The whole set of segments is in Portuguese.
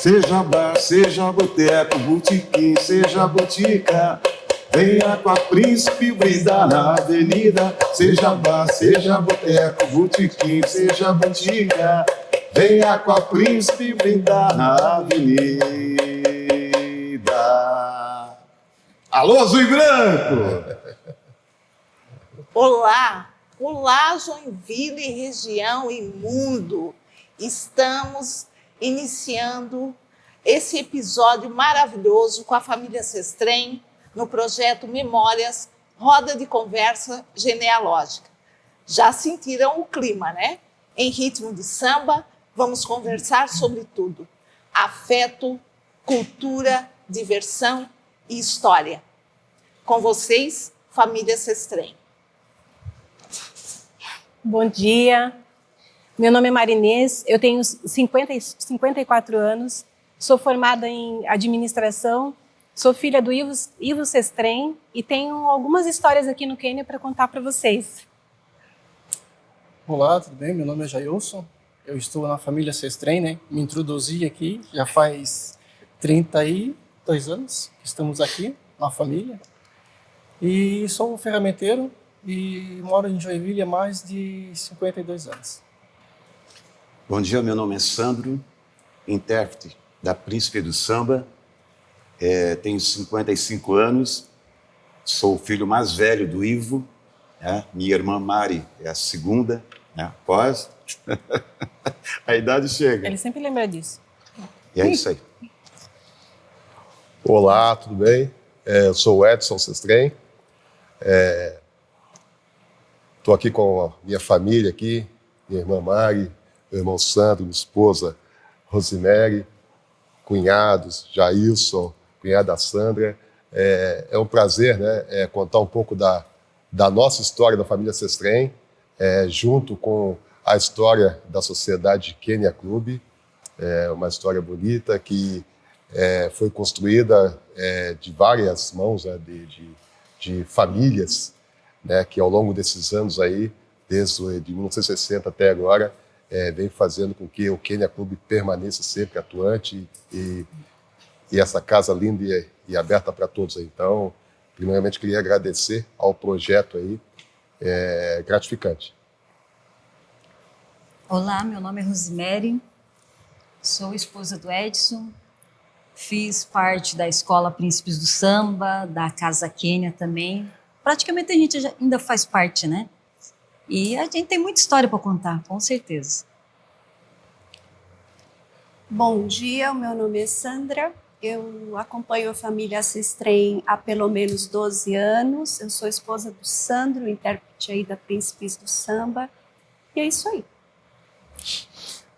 Seja bar, seja boteco, botequim, seja botica, venha com a Príncipe brindar na avenida. Seja bar, seja boteco, botequim, seja botica, venha com a Príncipe brindar na avenida. Alô, Azul e Branco! Olá, olá Joinville, região e mundo. Estamos iniciando esse episódio maravilhoso com a família Sestrem no projeto Memórias, Roda de Conversa Genealógica. Já sentiram o clima, né? Em ritmo de samba, vamos conversar sobre tudo: afeto, cultura, diversão e história. Com vocês, família Sestrem. Bom dia, meu nome é Marinês, eu tenho 54 anos, sou formada em administração, sou filha do Ivo Sestrem e tenho algumas histórias aqui no Quênia para contar para vocês. Olá, tudo bem? Meu nome é Jailson, eu estou na família Sestrem, né? Me introduzi aqui, já faz 32 anos que estamos aqui na família e sou um ferramenteiro e moro em Joinville há mais de 52 anos. Bom dia, meu nome é Sandro, intérprete da Príncipe do Samba, tenho 55 anos, sou o filho mais velho do Ivo, né? Minha irmã Mari é a segunda, né? Após a idade chega. Ele sempre lembra disso. E é isso aí. Olá, tudo bem? Eu sou o Edson Sestrem, estou aqui com a minha família aqui, minha irmã Mari, meu irmão Sandro, minha esposa Rosemary, cunhados, Jailson, cunhada Sandra. É um prazer, né, contar um pouco da nossa história da família Sestrem, junto com a história da Sociedade Quênia Clube. É uma história bonita que foi construída de várias mãos, né, de famílias, né, que ao longo desses anos aí, desde 1960 até agora, vem fazendo com que o Quênia Clube permaneça sempre atuante e essa casa linda e aberta para todos. Então, primeiramente, queria agradecer ao projeto aí, gratificante. Olá, meu nome é Rosemary, sou esposa do Edson, fiz parte da Escola Príncipes do Samba, da Casa Quênia também. Praticamente a gente ainda faz parte, né? E a gente tem muita história para contar, com certeza. Bom dia, o meu nome é Sandra, eu acompanho a família Sestrem há pelo menos 12 anos, eu sou esposa do Sandro, intérprete aí da Príncipes do Samba, e é isso aí.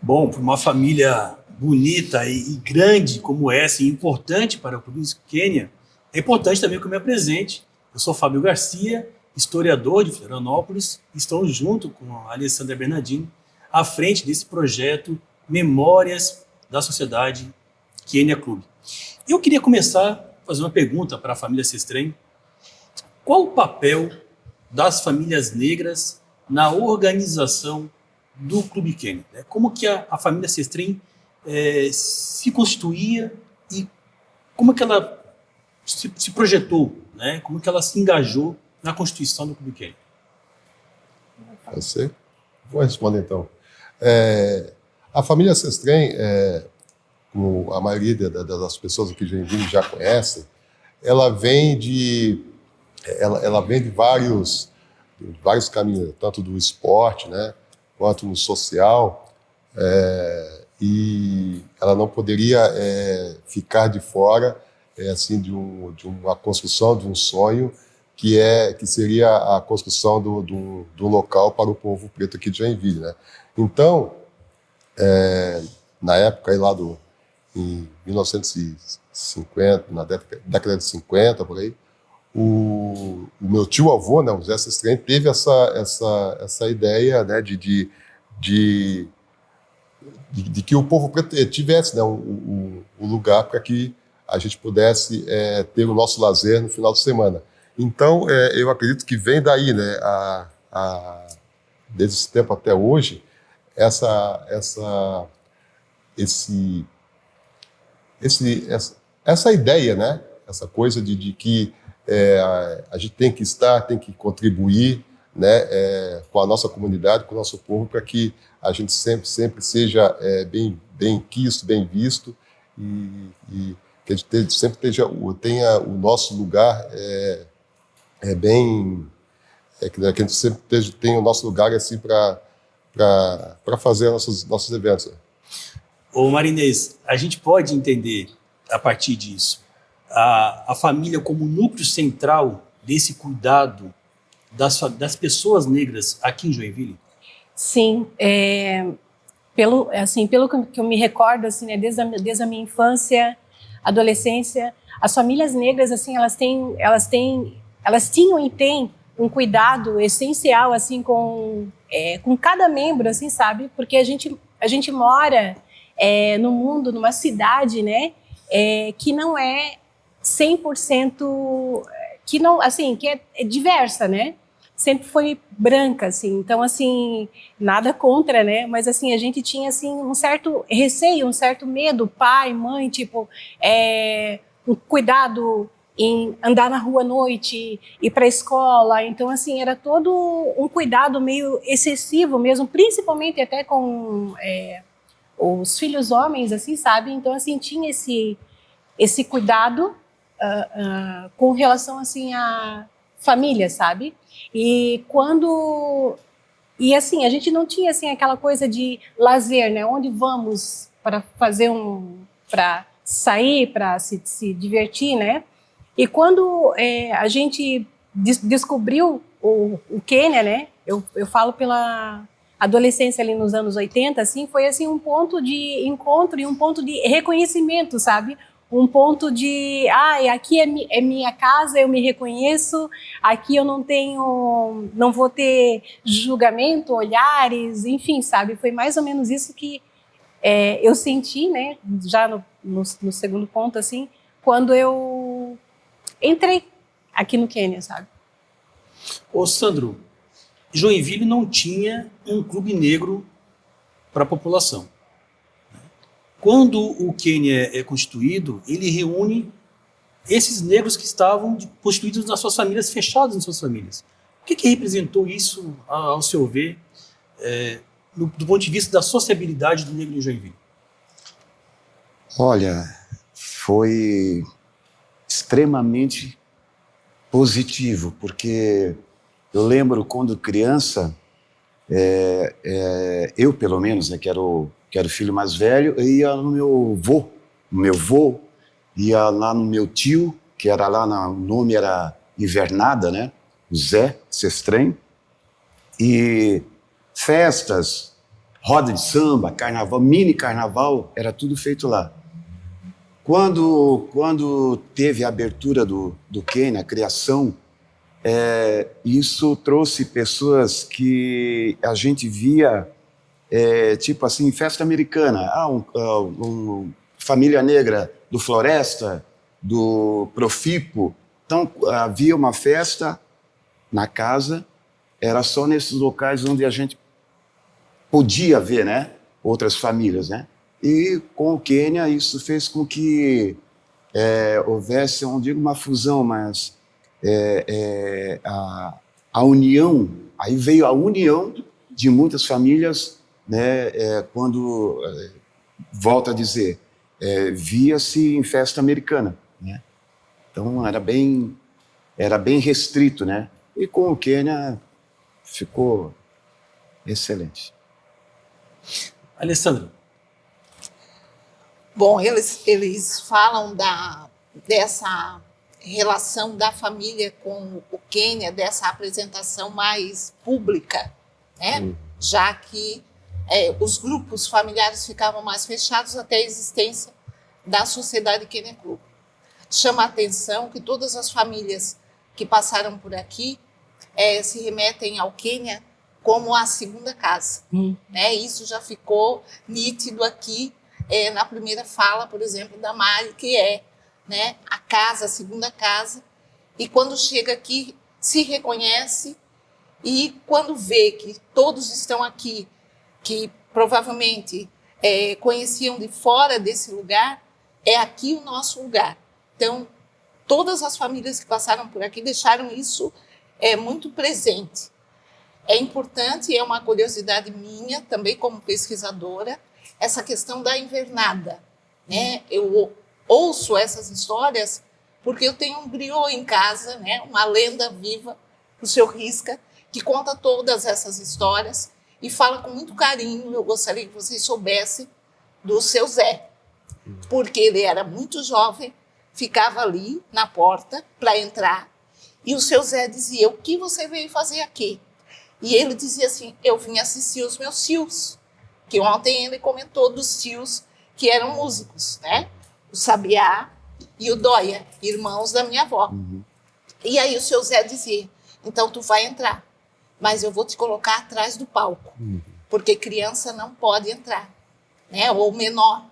Bom, para uma família bonita e grande como essa, e importante para o Príncipe Quênia, é importante também que eu me apresente. Eu sou Fábio Garcia, historiador de Florianópolis, e estou junto com a Alessandra Bernardini à frente desse projeto Memórias da Sociedade Quênia Clube. Eu queria começar a fazer uma pergunta para a família Sestrem. Qual o papel das famílias negras na organização do Clube Quênia? Como que a família Sestrem se constituía e como que ela se projetou, né? Como que ela se engajou na constituição do Clube Quênia? Você? Vou responder então. A família Sestrem, como a maioria das pessoas aqui de Joinville já conhecem, ela vem de vários caminhos, tanto do esporte, né, quanto no social, e ela não poderia ficar de fora assim de uma construção de um sonho que seria a construção do local para o povo preto aqui de Joinville, né? Então, na época aí lá em 1950, na década de 50, por aí, o meu tio-avô, né, o Zé Sestrem, teve essa ideia, né, de que o povo preto tivesse, né, um lugar para que a gente pudesse ter o nosso lazer no final de semana. Então, eu acredito que vem daí, né, desde esse tempo até hoje, esse essa ideia, né? Essa coisa de que a gente tem que estar, tem que contribuir, né? Com a nossa comunidade, com o nosso povo, para que a gente sempre seja bem quisto, bem visto e que a gente sempre tenha o nosso lugar que a gente sempre tenha o nosso lugar assim para fazer nossos eventos. Ô Marinês, a gente pode entender, a partir disso, a família como núcleo central desse cuidado das pessoas negras aqui em Joinville? Sim, pelo que eu me recordo, assim, né, desde a minha infância, adolescência, as famílias negras, assim, elas tinham e têm um cuidado essencial, assim, com cada membro, assim, sabe? Porque a gente mora no mundo, numa cidade, né, que não é 100%, que não, assim, que é diversa, né? Sempre foi branca, assim, então, assim, nada contra, né, mas, assim, a gente tinha, assim, um certo receio, um certo medo, pai, mãe, tipo, um cuidado em andar na rua à noite, ir para a escola, então, assim, era todo um cuidado meio excessivo mesmo, principalmente até com os filhos homens, assim, sabe, então, assim, tinha esse cuidado com relação, assim, à família, sabe? E assim, a gente não tinha assim aquela coisa de lazer, né? Onde vamos para para sair, para se divertir, né? E quando a gente descobriu o Quênia, né? Eu falo pela adolescência ali nos anos 80, assim, foi assim um ponto de encontro e um ponto de reconhecimento, sabe? Um ponto de, aqui é minha casa, eu me reconheço, aqui eu não vou ter julgamento, olhares, enfim, sabe? Foi mais ou menos isso que eu senti, né? Já no segundo ponto, assim, quando eu entrei aqui no Quênia, sabe? Ô Sandro, Joinville não tinha um clube negro para a população. Quando o Quênia é constituído, ele reúne esses negros que estavam constituídos nas suas famílias, fechados nas suas famílias. O que representou isso, ao seu ver, do ponto de vista da sociabilidade do negro em Joinville? Olha, foi extremamente positivo, porque eu lembro quando criança, eu pelo menos, né, que era o filho mais velho, eu ia no meu vô, ia lá no meu tio, que era lá, o nome era Invernada, né, o Zé Sestrem, e festas, roda de samba, carnaval, mini carnaval, era tudo feito lá. Quando teve a abertura do Quênia, a criação, isso trouxe pessoas que a gente via, tipo assim, festa americana, família negra do Floresta, do Profipo. Então, havia uma festa na casa, era só nesses locais onde a gente podia ver, né, outras famílias, né? E com o Quênia, isso fez com que houvesse, não digo uma fusão, mas a união, aí veio a união de muitas famílias, né, quando, volto a dizer, via-se em festa americana, né? Então era bem restrito, né? E com o Quênia ficou excelente. Alessandra. Bom, eles falam dessa relação da família com o Quênia, dessa apresentação mais pública, né? Já que os grupos familiares ficavam mais fechados até a existência da Sociedade Quênia Club. Chama a atenção que todas as famílias que passaram por aqui se remetem ao Quênia como a segunda casa. Né? Isso já ficou nítido aqui na primeira fala, por exemplo, da Mari, que né, a casa, a segunda casa, e quando chega aqui se reconhece, e quando vê que todos estão aqui, que provavelmente conheciam de fora desse lugar, fica mais ainda, né? Porque a gente é aqui o nosso lugar. Então, todas as famílias que passaram por aqui deixaram isso muito presente. É importante, é uma curiosidade minha, também como pesquisadora, essa questão da invernada, né? Eu ouço essas histórias porque eu tenho um griot em casa, né? Uma lenda viva, o seu Risca, que conta todas essas histórias e fala com muito carinho. Eu gostaria que vocês soubessem do seu Zé, porque ele era muito jovem, ficava ali na porta para entrar, e o seu Zé dizia: o que você veio fazer aqui? E ele dizia assim: eu vim assistir os meus tios, que ontem ele comentou dos tios que eram músicos, né? O Sabiá e o Dóia, irmãos da minha avó. E aí o seu Zé dizia: então tu vai entrar, mas eu vou te colocar atrás do palco, porque criança não pode entrar, né? Ou menor.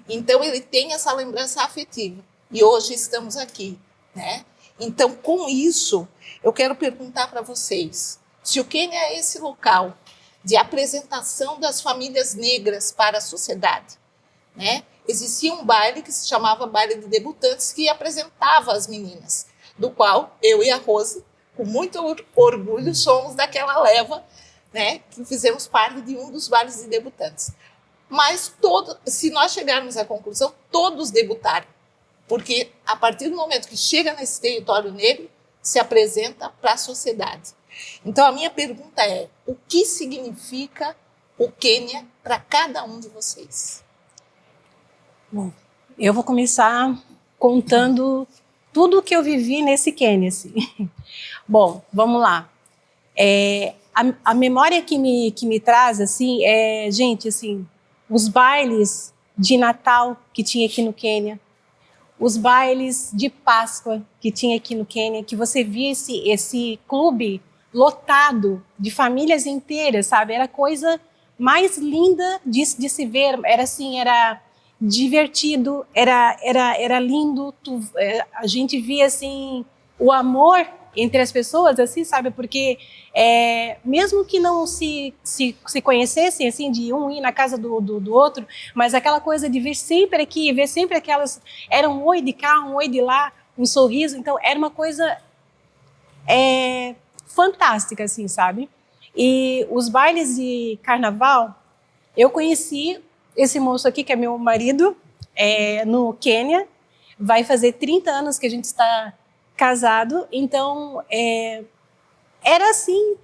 Então ele tem essa lembrança afetiva. E hoje estamos aqui, né? Então, com isso, eu quero perguntar para vocês, se o Quênia é esse local de apresentação das famílias negras para a sociedade, né? Existia um baile que se chamava Baile de Debutantes, que apresentava as meninas, do qual eu e a Rose, com muito orgulho, somos daquela leva, né, que fizemos parte de um dos bailes de debutantes. Mas se nós chegarmos à conclusão, todos debutaram, porque a partir do momento que chega nesse território negro, se apresenta para a sociedade. Então, a minha pergunta é: o que significa o Quênia para cada um de vocês? Bom, eu vou começar contando tudo o que eu vivi nesse Quênia. Assim. Bom, vamos lá. A memória que me traz, assim, gente, assim, os bailes de Natal que tinha aqui no Quênia, os bailes de Páscoa que tinha aqui no Quênia, que você via esse clube lotado de famílias inteiras, sabe? Era a coisa mais linda de se ver. Era assim, era divertido, era lindo. A gente via assim o amor entre as pessoas, assim, sabe? Porque mesmo que não se conhecessem, assim, de um ir na casa do outro, mas aquela coisa de vir sempre aqui, ver sempre aquelas... Era um oi de cá, um oi de lá, um sorriso. Então, era uma coisa fantástica, assim, sabe? E os bailes de carnaval, eu conheci esse moço aqui, que é meu marido, no Quênia. Vai fazer 30 anos que a gente está casado, então era assim,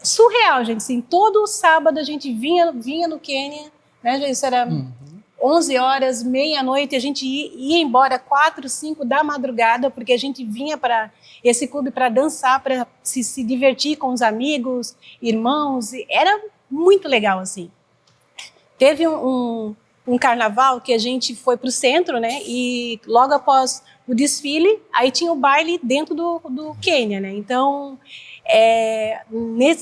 surreal, gente, assim, todo sábado a gente vinha no Quênia, né, isso era 11 horas, meia-noite, a gente ia embora 4, 5 da madrugada, porque a gente vinha para esse clube para dançar, para se divertir com os amigos, irmãos, e era muito legal, assim. Teve um carnaval que a gente foi para o centro, né, e logo após o desfile, aí tinha o baile dentro do Quênia, né? Então,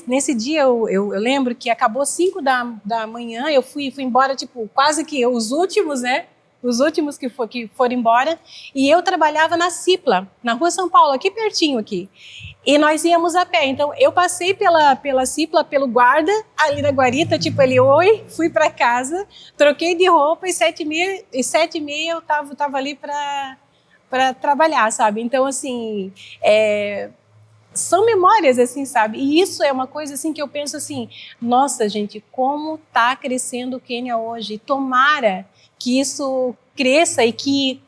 nesse dia eu lembro que acabou 5 da manhã, eu fui embora, tipo, quase que os últimos, né? Os últimos que foram embora, e eu trabalhava na Cipla, na Rua São Paulo, aqui pertinho aqui. E nós íamos a pé, então eu passei pela Cipla, pelo guarda, ali na guarita, tipo, ele, oi, fui para casa, troquei de roupa, e 7h30 eu tava ali para trabalhar, sabe? Então, assim, são memórias, assim, sabe? E isso é uma coisa, assim, que eu penso assim, nossa, gente, como está crescendo o Quênia hoje. Tomara que isso cresça e que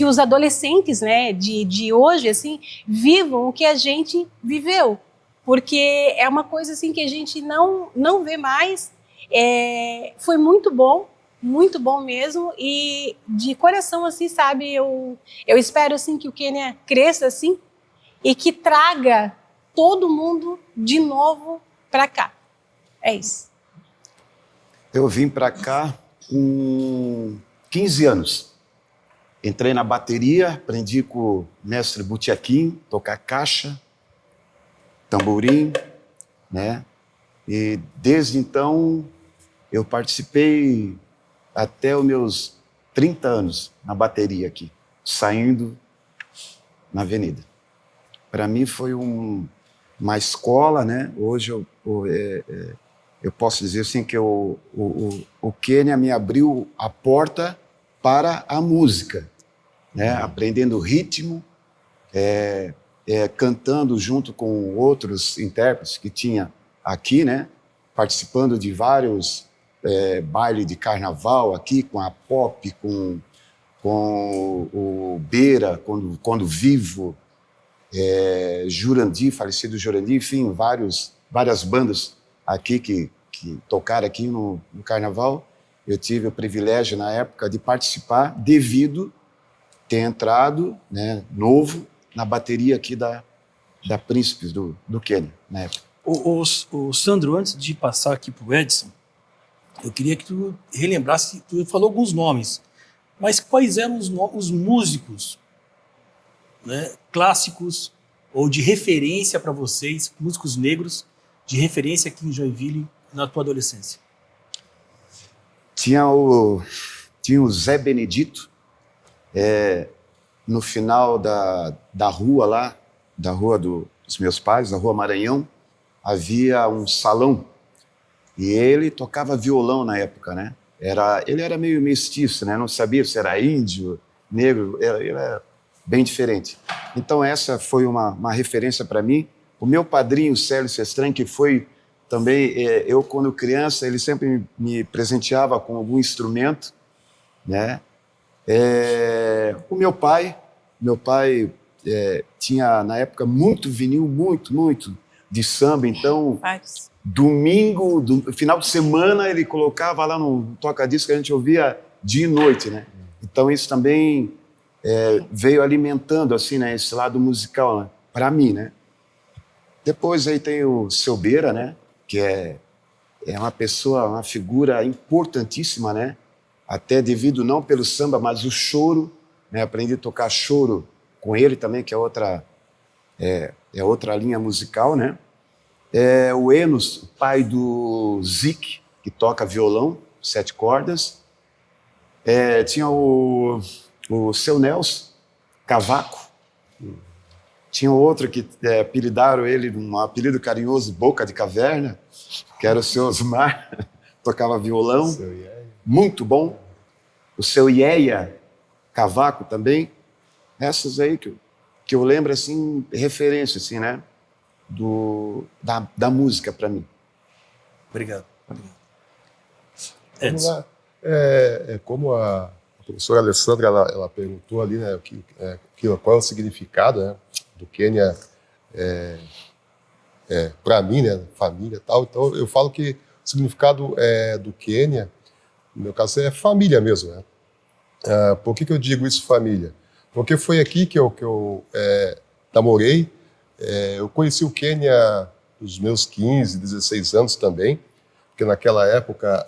os adolescentes, né, de hoje, assim, vivam o que a gente viveu. Porque é uma coisa, assim, que a gente não vê mais. Foi muito bom mesmo, e de coração, assim, sabe, eu espero, assim, que o Quênia cresça, assim, e que traga todo mundo de novo para cá. É isso. Eu vim para cá com 15 anos. Entrei na bateria, aprendi com o mestre Butiaquim, tocar caixa, tamborim, né? E desde então eu participei até os meus 30 anos na bateria aqui, saindo na avenida. Para mim foi uma escola, né? Hoje eu posso dizer assim que o Quênia me abriu a porta para a música, né? Aprendendo ritmo, cantando junto com outros intérpretes que tinha aqui, né? Participando de vários bailes de carnaval aqui, com a Pop, com o Beira, quando vivo, Jurandir, falecido Jurandir, enfim, várias bandas aqui que tocaram aqui no carnaval. Eu tive o privilégio, na época, de participar, devido ter entrado, né, novo, na bateria aqui da Príncipes do Quênia, na época. O Sandro, antes de passar aqui para o Edson, eu queria que tu relembrasse, tu falou alguns nomes, mas quais eram os músicos, né, clássicos ou de referência para vocês, músicos negros, de referência aqui em Joinville na tua adolescência? Tinha o Zé Benedito, no final da rua lá, da rua dos meus pais, da Rua Maranhão, havia um salão e ele tocava violão na época, né? Ele era meio mestiço, né? Não sabia se era índio, negro, ele era bem diferente. Então essa foi uma referência para mim. O meu padrinho, Célio Sestran, que foi também, eu quando criança, ele sempre me presenteava com algum instrumento, né? O meu pai tinha na época muito vinil, muito de samba, então domingo, final de semana, ele colocava lá no toca-disco que a gente ouvia dia e noite, né? Então isso também veio alimentando assim, né, esse lado musical, né, para mim, né? Depois aí tem o Seu Beira, né, que é uma figura importantíssima, né? Até devido não pelo samba, mas o choro, né? Aprendi a tocar choro com ele também, que é outra linha musical, né? O Enos, o pai do Zic, que toca violão, 7 cordas. Tinha o Seu Nelson, cavaco. Tinha outro que apelidaram ele um apelido carinhoso, Boca de Caverna, que era o Seu Osmar, tocava violão, muito bom. O Seu Ieia, cavaco também. Essas aí que eu lembro, assim, referência, assim, né, da música para mim. Obrigado. Vamos lá. Como a professora Alessandra ela perguntou ali, né, qual é o significado, né, do Quênia para mim, né, família e tal. Então eu falo que o significado do Quênia, no meu caso, é família mesmo, né? Por que eu digo isso, família? Porque foi aqui que eu namorei. Eu conheci o Quênia nos meus 15, 16 anos também, porque naquela época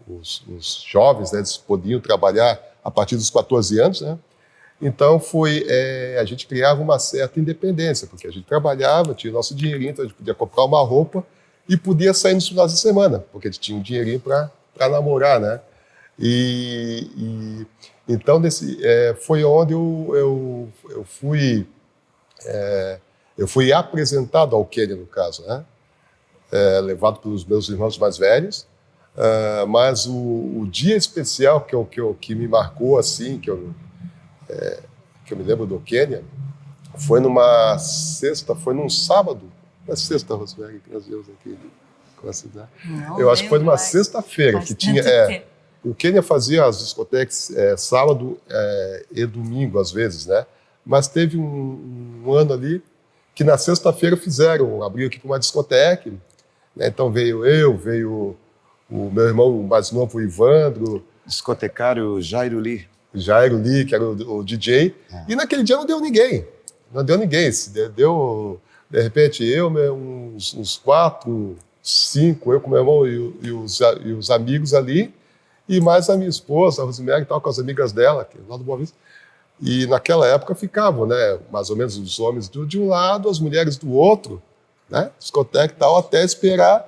os jovens, né, eles podiam trabalhar a partir dos 14 anos, né? Então a gente criava uma certa independência, porque a gente trabalhava, tinha o nosso dinheirinho, então a gente podia comprar uma roupa e podia sair nos finais de semana, porque a gente tinha um dinheirinho para namorar, né? Então foi onde eu fui apresentado ao Quênia, no caso, né? Levado pelos meus irmãos mais velhos, mas o dia especial que me marcou, assim, que eu me lembro do Quênia, foi numa sexta, foi num sábado, uma sexta, Rosemary, que nós vimos aqui com a cidade. Eu acho que foi numa sexta-feira que tinha. O Quênia fazia as discotecas sábado e domingo, às vezes, né? Mas teve um ano ali que na sexta-feira abriu aqui para uma discoteca, né? Então veio o meu irmão mais novo, o Ivandro. Discotecário Jairo Lee, que era o DJ, e naquele dia não deu ninguém. De repente, uns 4, 5, eu com meu irmão e os amigos ali, e mais a minha esposa, a Rosemary, com as amigas dela, que é lá do Boa Vista. E naquela época ficavam, né, mais ou menos os homens de um lado, as mulheres do outro, né, discoteca e tal, até esperar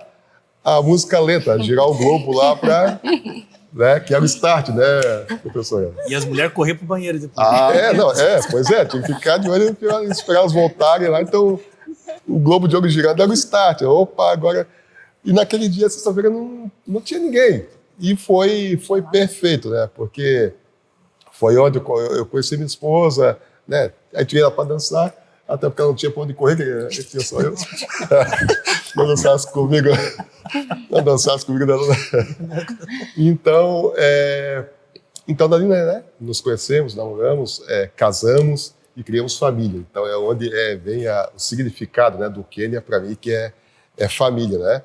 a música lenta, girar o globo lá para... Né, que era o start, né, professor? E as mulheres corriam pro banheiro depois. Tinha que ficar de olho e esperar elas voltarem lá. Então, o globo de ouro girando era o start. Opa, agora... E naquele dia, sexta-feira, não tinha ninguém. E foi perfeito, né, porque Foi onde eu conheci minha esposa, né? Aí tirei ela para dançar, até porque ela não tinha para onde correr, que tinha só eu. Não dançasse comigo, não dançasse comigo. Não. Então, dali, né? Nos conhecemos, namoramos, casamos e criamos família. Então, é onde vem o significado, né, do Quênia para mim, que é família, né?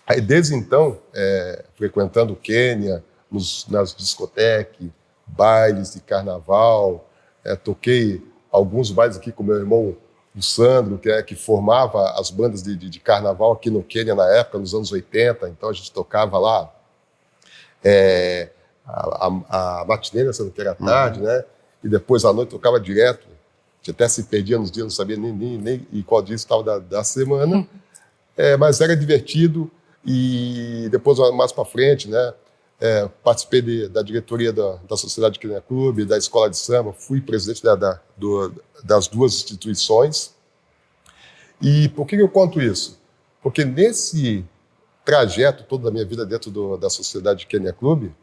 Aí, desde então, frequentando o Quênia, nas discotecas, bailes de carnaval, toquei alguns bailes aqui com meu irmão, o Sandro, que formava as bandas de carnaval aqui no Quênia na época, nos anos 80, então a gente tocava lá a matinê, que era tarde, né? E depois à noite tocava direto, a gente até se perdia nos dias, não sabia nem qual dia estava da semana, mas era divertido. E depois, mais para frente, né, participei da diretoria da Sociedade Quênia Clube, da Escola de Samba, fui presidente das duas instituições. E por que eu conto isso? Porque nesse trajeto todo da minha vida dentro da Sociedade Quênia Clube,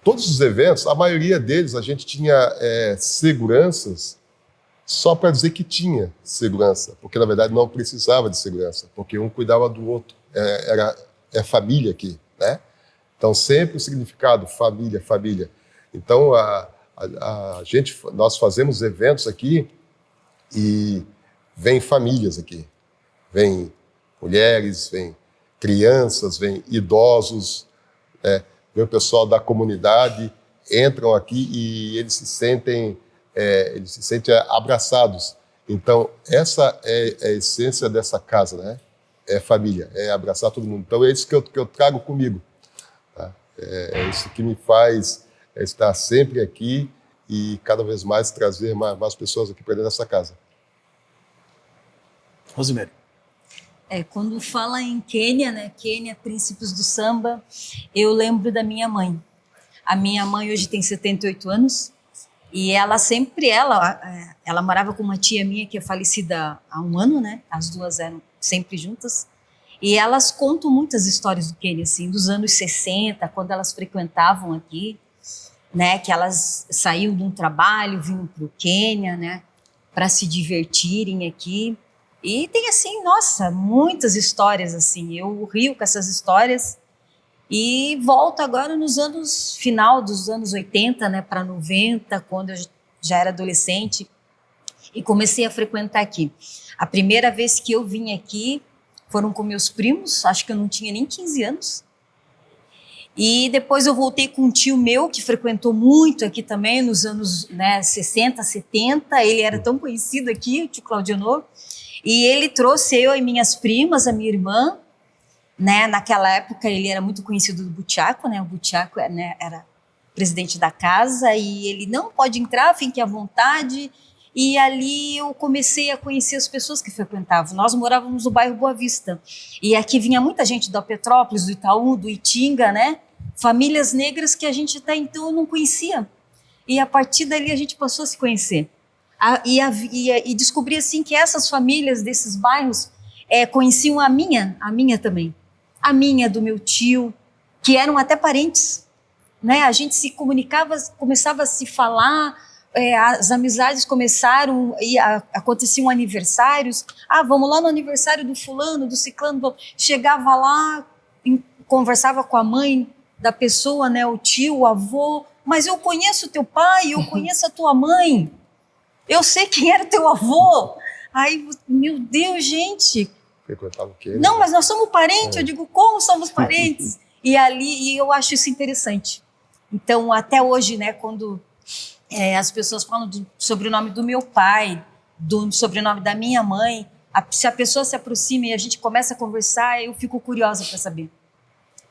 todos os eventos, a maioria deles, a gente tinha seguranças só para dizer que tinha segurança, porque na verdade não precisava de segurança, porque um cuidava do outro, é família aqui, né? Então sempre o significado família, família. Então nós fazemos eventos aqui e vem famílias aqui, vem mulheres, vem crianças, vem idosos, vem o pessoal da comunidade, entram aqui e eles se sentem abraçados. Então, essa é a essência dessa casa, né? É família, é abraçar todo mundo. Então, é isso que eu trago comigo. Tá? É isso que me faz estar sempre aqui e cada vez mais trazer mais pessoas aqui para dentro dessa casa. Rosemary. Quando fala em Quênia, né? Quênia, Príncipes do Samba, eu lembro da minha mãe. A minha mãe hoje tem 78 anos. E ela morava com uma tia minha que é falecida há um ano, né? As duas eram sempre juntas. E elas contam muitas histórias do Quênia, assim, dos anos 60, quando elas frequentavam aqui, né? Que elas saíam de um trabalho, vinham para o Quênia, né? Para se divertirem aqui. E tem, assim, nossa, muitas histórias, assim. Eu rio com essas histórias. E volto agora final dos anos 80, né, para 90, quando eu já era adolescente, e comecei a frequentar aqui. A primeira vez que eu vim aqui foram com meus primos, acho que eu não tinha nem 15 anos. E depois eu voltei com um tio meu, que frequentou muito aqui também, nos anos 60, 70, ele era tão conhecido aqui, o tio Claudionor, e ele trouxe eu e minhas primas, a minha irmã, né, naquela época ele era muito conhecido do Butiaco, né, o Butiaco era presidente da casa e ele não pode entrar, fique à vontade, e ali eu comecei a conhecer as pessoas que frequentavam. Nós morávamos no bairro Boa Vista e aqui vinha muita gente da Petrópolis, do Itaú, do Itinga, né, famílias negras que a gente até então não conhecia, e a partir dali a gente passou a se conhecer e descobri assim que essas famílias desses bairros conheciam a minha também. A minha, do meu tio, que eram até parentes, né? A gente se comunicava, começava a se falar, as amizades começaram, aconteciam aniversários, vamos lá no aniversário do fulano, do ciclano, chegava lá, conversava com a mãe da pessoa, né? O tio, o avô, mas eu conheço teu pai, eu conheço a tua mãe, eu sei quem era teu avô. Aí, meu Deus, gente... Não, mas nós somos parentes. Eu digo, como somos parentes? E eu acho isso interessante. Então, até hoje, né, quando as pessoas falam do sobrenome do meu pai, do sobrenome da minha mãe, se a pessoa se aproxima e a gente começa a conversar, eu fico curiosa para saber.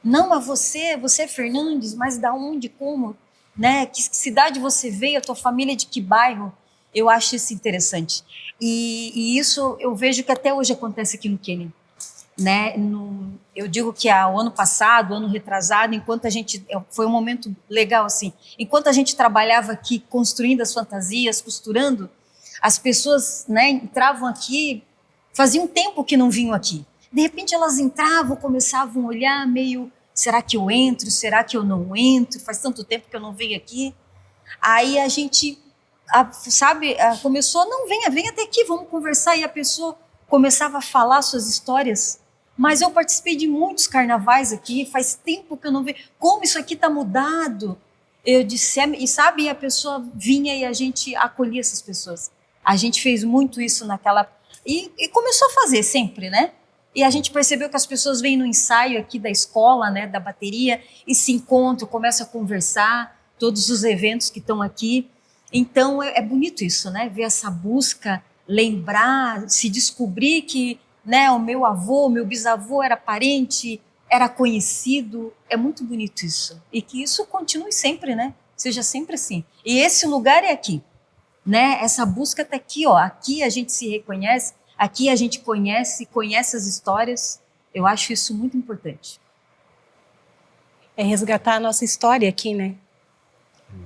Não, mas você é Fernandes, mas da onde, como? Né? Que cidade você veio, a tua família de que bairro? Eu acho isso interessante. E isso eu vejo que até hoje acontece aqui no Quênia. Né? Eu digo que o ano passado, ano retrasado, enquanto a gente... Foi um momento legal, assim. Enquanto a gente trabalhava aqui, construindo as fantasias, costurando, as pessoas, né, entravam aqui, fazia um tempo que não vinham aqui. De repente elas entravam, começavam a olhar meio, será que eu entro? Será que eu não entro? Faz tanto tempo que eu não venho aqui. Aí a gente, começou, não, venha até aqui, vamos conversar. E a pessoa começava a falar suas histórias. Mas eu participei de muitos carnavais aqui, faz tempo que eu não vejo. Como isso aqui está mudado? Eu disse, e a pessoa vinha e a gente acolhia essas pessoas. A gente fez muito isso naquela... E começou a fazer sempre, né? E a gente percebeu que as pessoas vêm no ensaio aqui da escola, né, da bateria, e se encontram, começam a conversar, todos os eventos que estão aqui. Então, é bonito isso, né? Ver essa busca, lembrar, se descobrir que, né, o meu avô, o meu bisavô era parente, era conhecido. É muito bonito isso. E que isso continue sempre, né? Seja sempre assim. E esse lugar é aqui, né? Essa busca está aqui, ó. Aqui a gente se reconhece, aqui a gente conhece as histórias. Eu acho isso muito importante. É resgatar a nossa história aqui, né?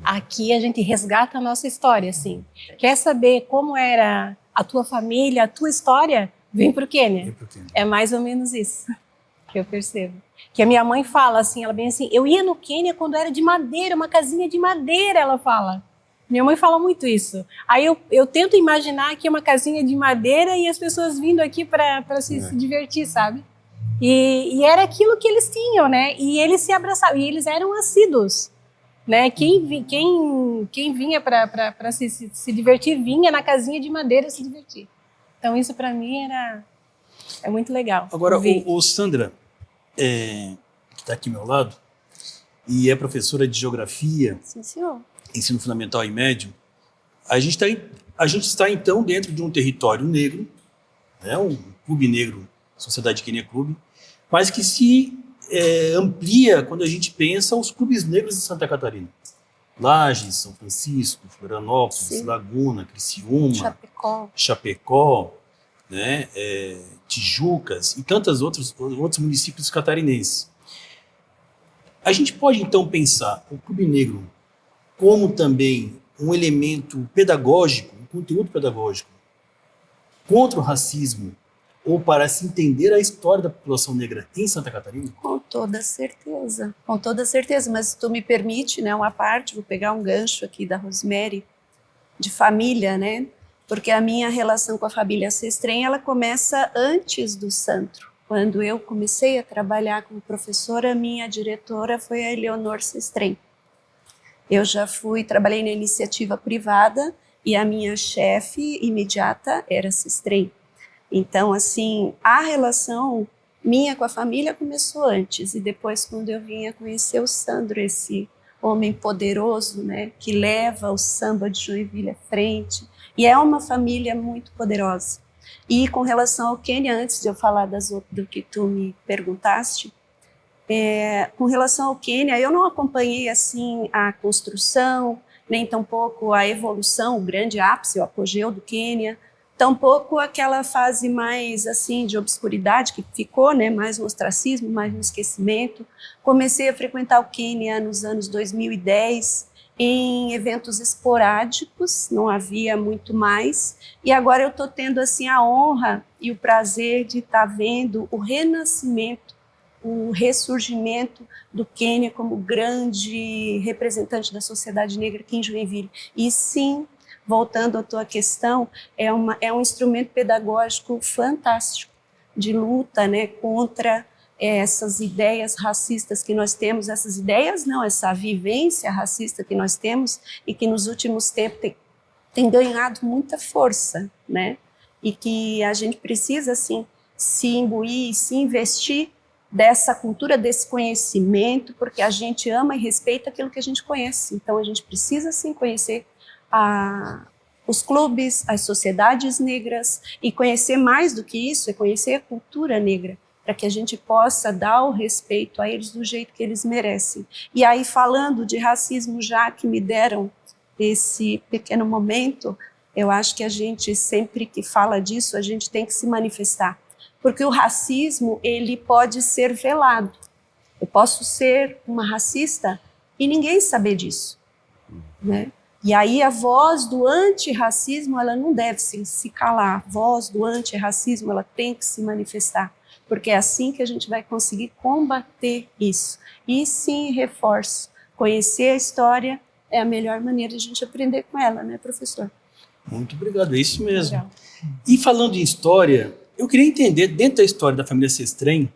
Aqui a gente resgata a nossa história, assim. Quer saber como era a tua família, a tua história? Vem pro Quênia. É mais ou menos isso que eu percebo. Que a minha mãe fala assim, ela bem assim, eu ia no Quênia quando era de madeira, uma casinha de madeira, ela fala. Minha mãe fala muito isso. Aí eu tento imaginar que é uma casinha de madeira e as pessoas vindo aqui para se divertir, sabe? E era aquilo que eles tinham, né? E eles se abraçavam, e eles eram assíduos, né? Quem vinha para se divertir, vinha na casinha de madeira se divertir. Então isso para mim é muito legal. Agora, o Sandra, que está aqui ao meu lado, e é professora de geografia, Sim, senhor. ensino fundamental e médio, a gente está então dentro de um território negro, né, um clube negro, Sociedade Quênia Clube, mas que se amplia quando a gente pensa os clubes negros de Santa Catarina. Lages, São Francisco, Florianópolis, Sim. Laguna, Criciúma, Chapecó, né, Tijucas e tantos outros municípios catarinenses. A gente pode então pensar o Clube Negro como também um elemento pedagógico, um conteúdo pedagógico contra o racismo ou para se entender a história da população negra em Santa Catarina? Com toda certeza, mas se tu me permite, né, uma parte, vou pegar um gancho aqui da Rosemary, de família, né, porque a minha relação com a família Sestrem, ela começa antes do Sandro. Quando eu comecei a trabalhar como professora, minha diretora foi a Eleonor Sestrem. Eu já trabalhei na iniciativa privada e a minha chefe imediata era Sestrem. Então, assim, a relação minha com a família começou antes e depois quando eu vinha conhecer o Sandro, esse homem poderoso, né, que leva o samba de Joinville à frente, e é uma família muito poderosa. E com relação ao Quênia, antes de eu falar do que tu me perguntaste, com relação ao Quênia, eu não acompanhei assim a construção, nem tampouco a evolução, o grande ápice, o apogeu do Quênia, tampouco aquela fase mais assim de obscuridade que ficou, né, mais no ostracismo, mais no esquecimento. Comecei a frequentar o Quênia nos anos 2010, em eventos esporádicos, não havia muito mais, e agora eu estou tendo assim a honra e o prazer de estar vendo o renascimento, o ressurgimento do Quênia como grande representante da sociedade negra aqui em Joinville. E sim, voltando à tua questão, é um instrumento pedagógico fantástico de luta, né, contra essas ideias racistas que nós temos, essas ideias não, essa vivência racista que nós temos e que nos últimos tempos tem ganhado muita força, né? E que a gente precisa, assim, se imbuir, se investir dessa cultura, desse conhecimento, porque a gente ama e respeita aquilo que a gente conhece. Então, a gente precisa, sim, conhecer os clubes, as sociedades negras, e conhecer mais do que isso, é conhecer a cultura negra, para que a gente possa dar o respeito a eles do jeito que eles merecem. E aí, falando de racismo, já que me deram esse pequeno momento, eu acho que a gente, sempre que fala disso, a gente tem que se manifestar. Porque o racismo, ele pode ser velado. Eu posso ser uma racista e ninguém saber disso, né? E aí a voz do antirracismo, ela não deve se calar. A voz do antirracismo, ela tem que se manifestar. porque é assim que a gente vai conseguir combater isso. E sim, reforço, conhecer a história é a melhor maneira de a gente aprender com ela, né, professor? Muito obrigado, é isso mesmo. Legal. E falando em história, eu queria entender, dentro da história da família Sestrem,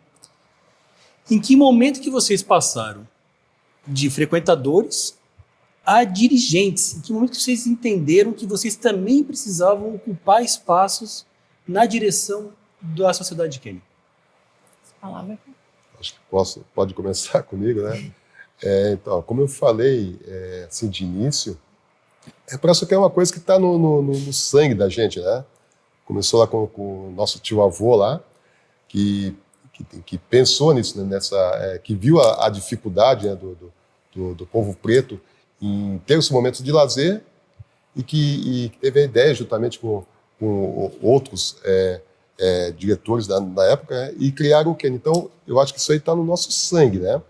em que momento que vocês passaram de frequentadores a dirigentes? Em que momento que vocês entenderam que vocês também precisavam ocupar espaços na direção da sociedade Quênia? Palavra. Acho que pode começar comigo, né? Então, como eu falei assim de início, parece que é uma coisa que está no sangue da gente, né? Começou lá com o nosso tio-avô lá, que pensou nisso, né? Que viu a dificuldade, né, do povo preto em ter esse momento de lazer e que teve a ideia, juntamente com outros diretores na época, né, e criaram o Quênia. Então, eu acho que isso aí está no nosso sangue, né?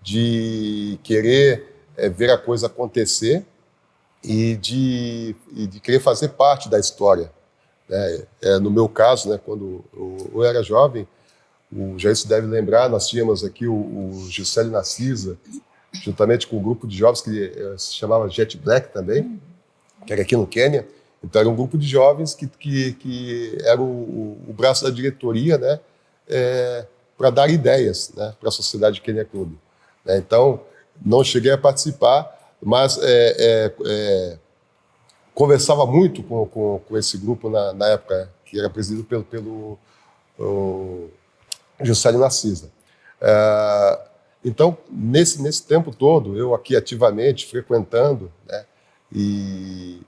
De querer ver a coisa acontecer e de querer fazer parte da história. Né? No meu caso, né, quando eu era jovem, o Jair se deve lembrar, nós tínhamos aqui o Juscelio Narcisa, juntamente com um grupo de jovens que se chamava Jet Black também, que era aqui no Quênia. Então, era um grupo de jovens que era o braço da diretoria, né, para dar ideias, né, para a Sociedade Quênia Clube. Então, não cheguei a participar, mas conversava muito com esse grupo na época, que era presidido pelo Juscelio Narcisa. Então, nesse tempo todo, eu aqui ativamente, frequentando, né, e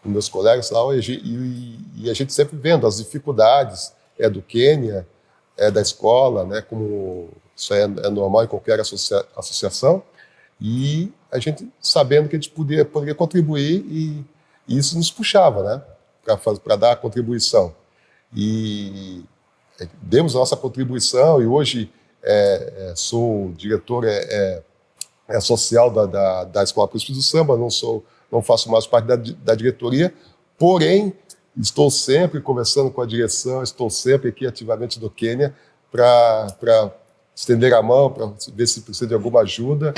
com meus colegas lá, e a gente sempre vendo as dificuldades do Quênia, da escola, né, como isso é normal em qualquer associação, e a gente sabendo que a gente poderia contribuir, e isso nos puxava, né, para dar a contribuição. E demos a nossa contribuição, e hoje sou diretor social da Escola Príncipes do Samba, não faço mais parte da diretoria, porém estou sempre conversando com a direção, estou sempre aqui ativamente no Quênia para estender a mão, para ver se precisa de alguma ajuda.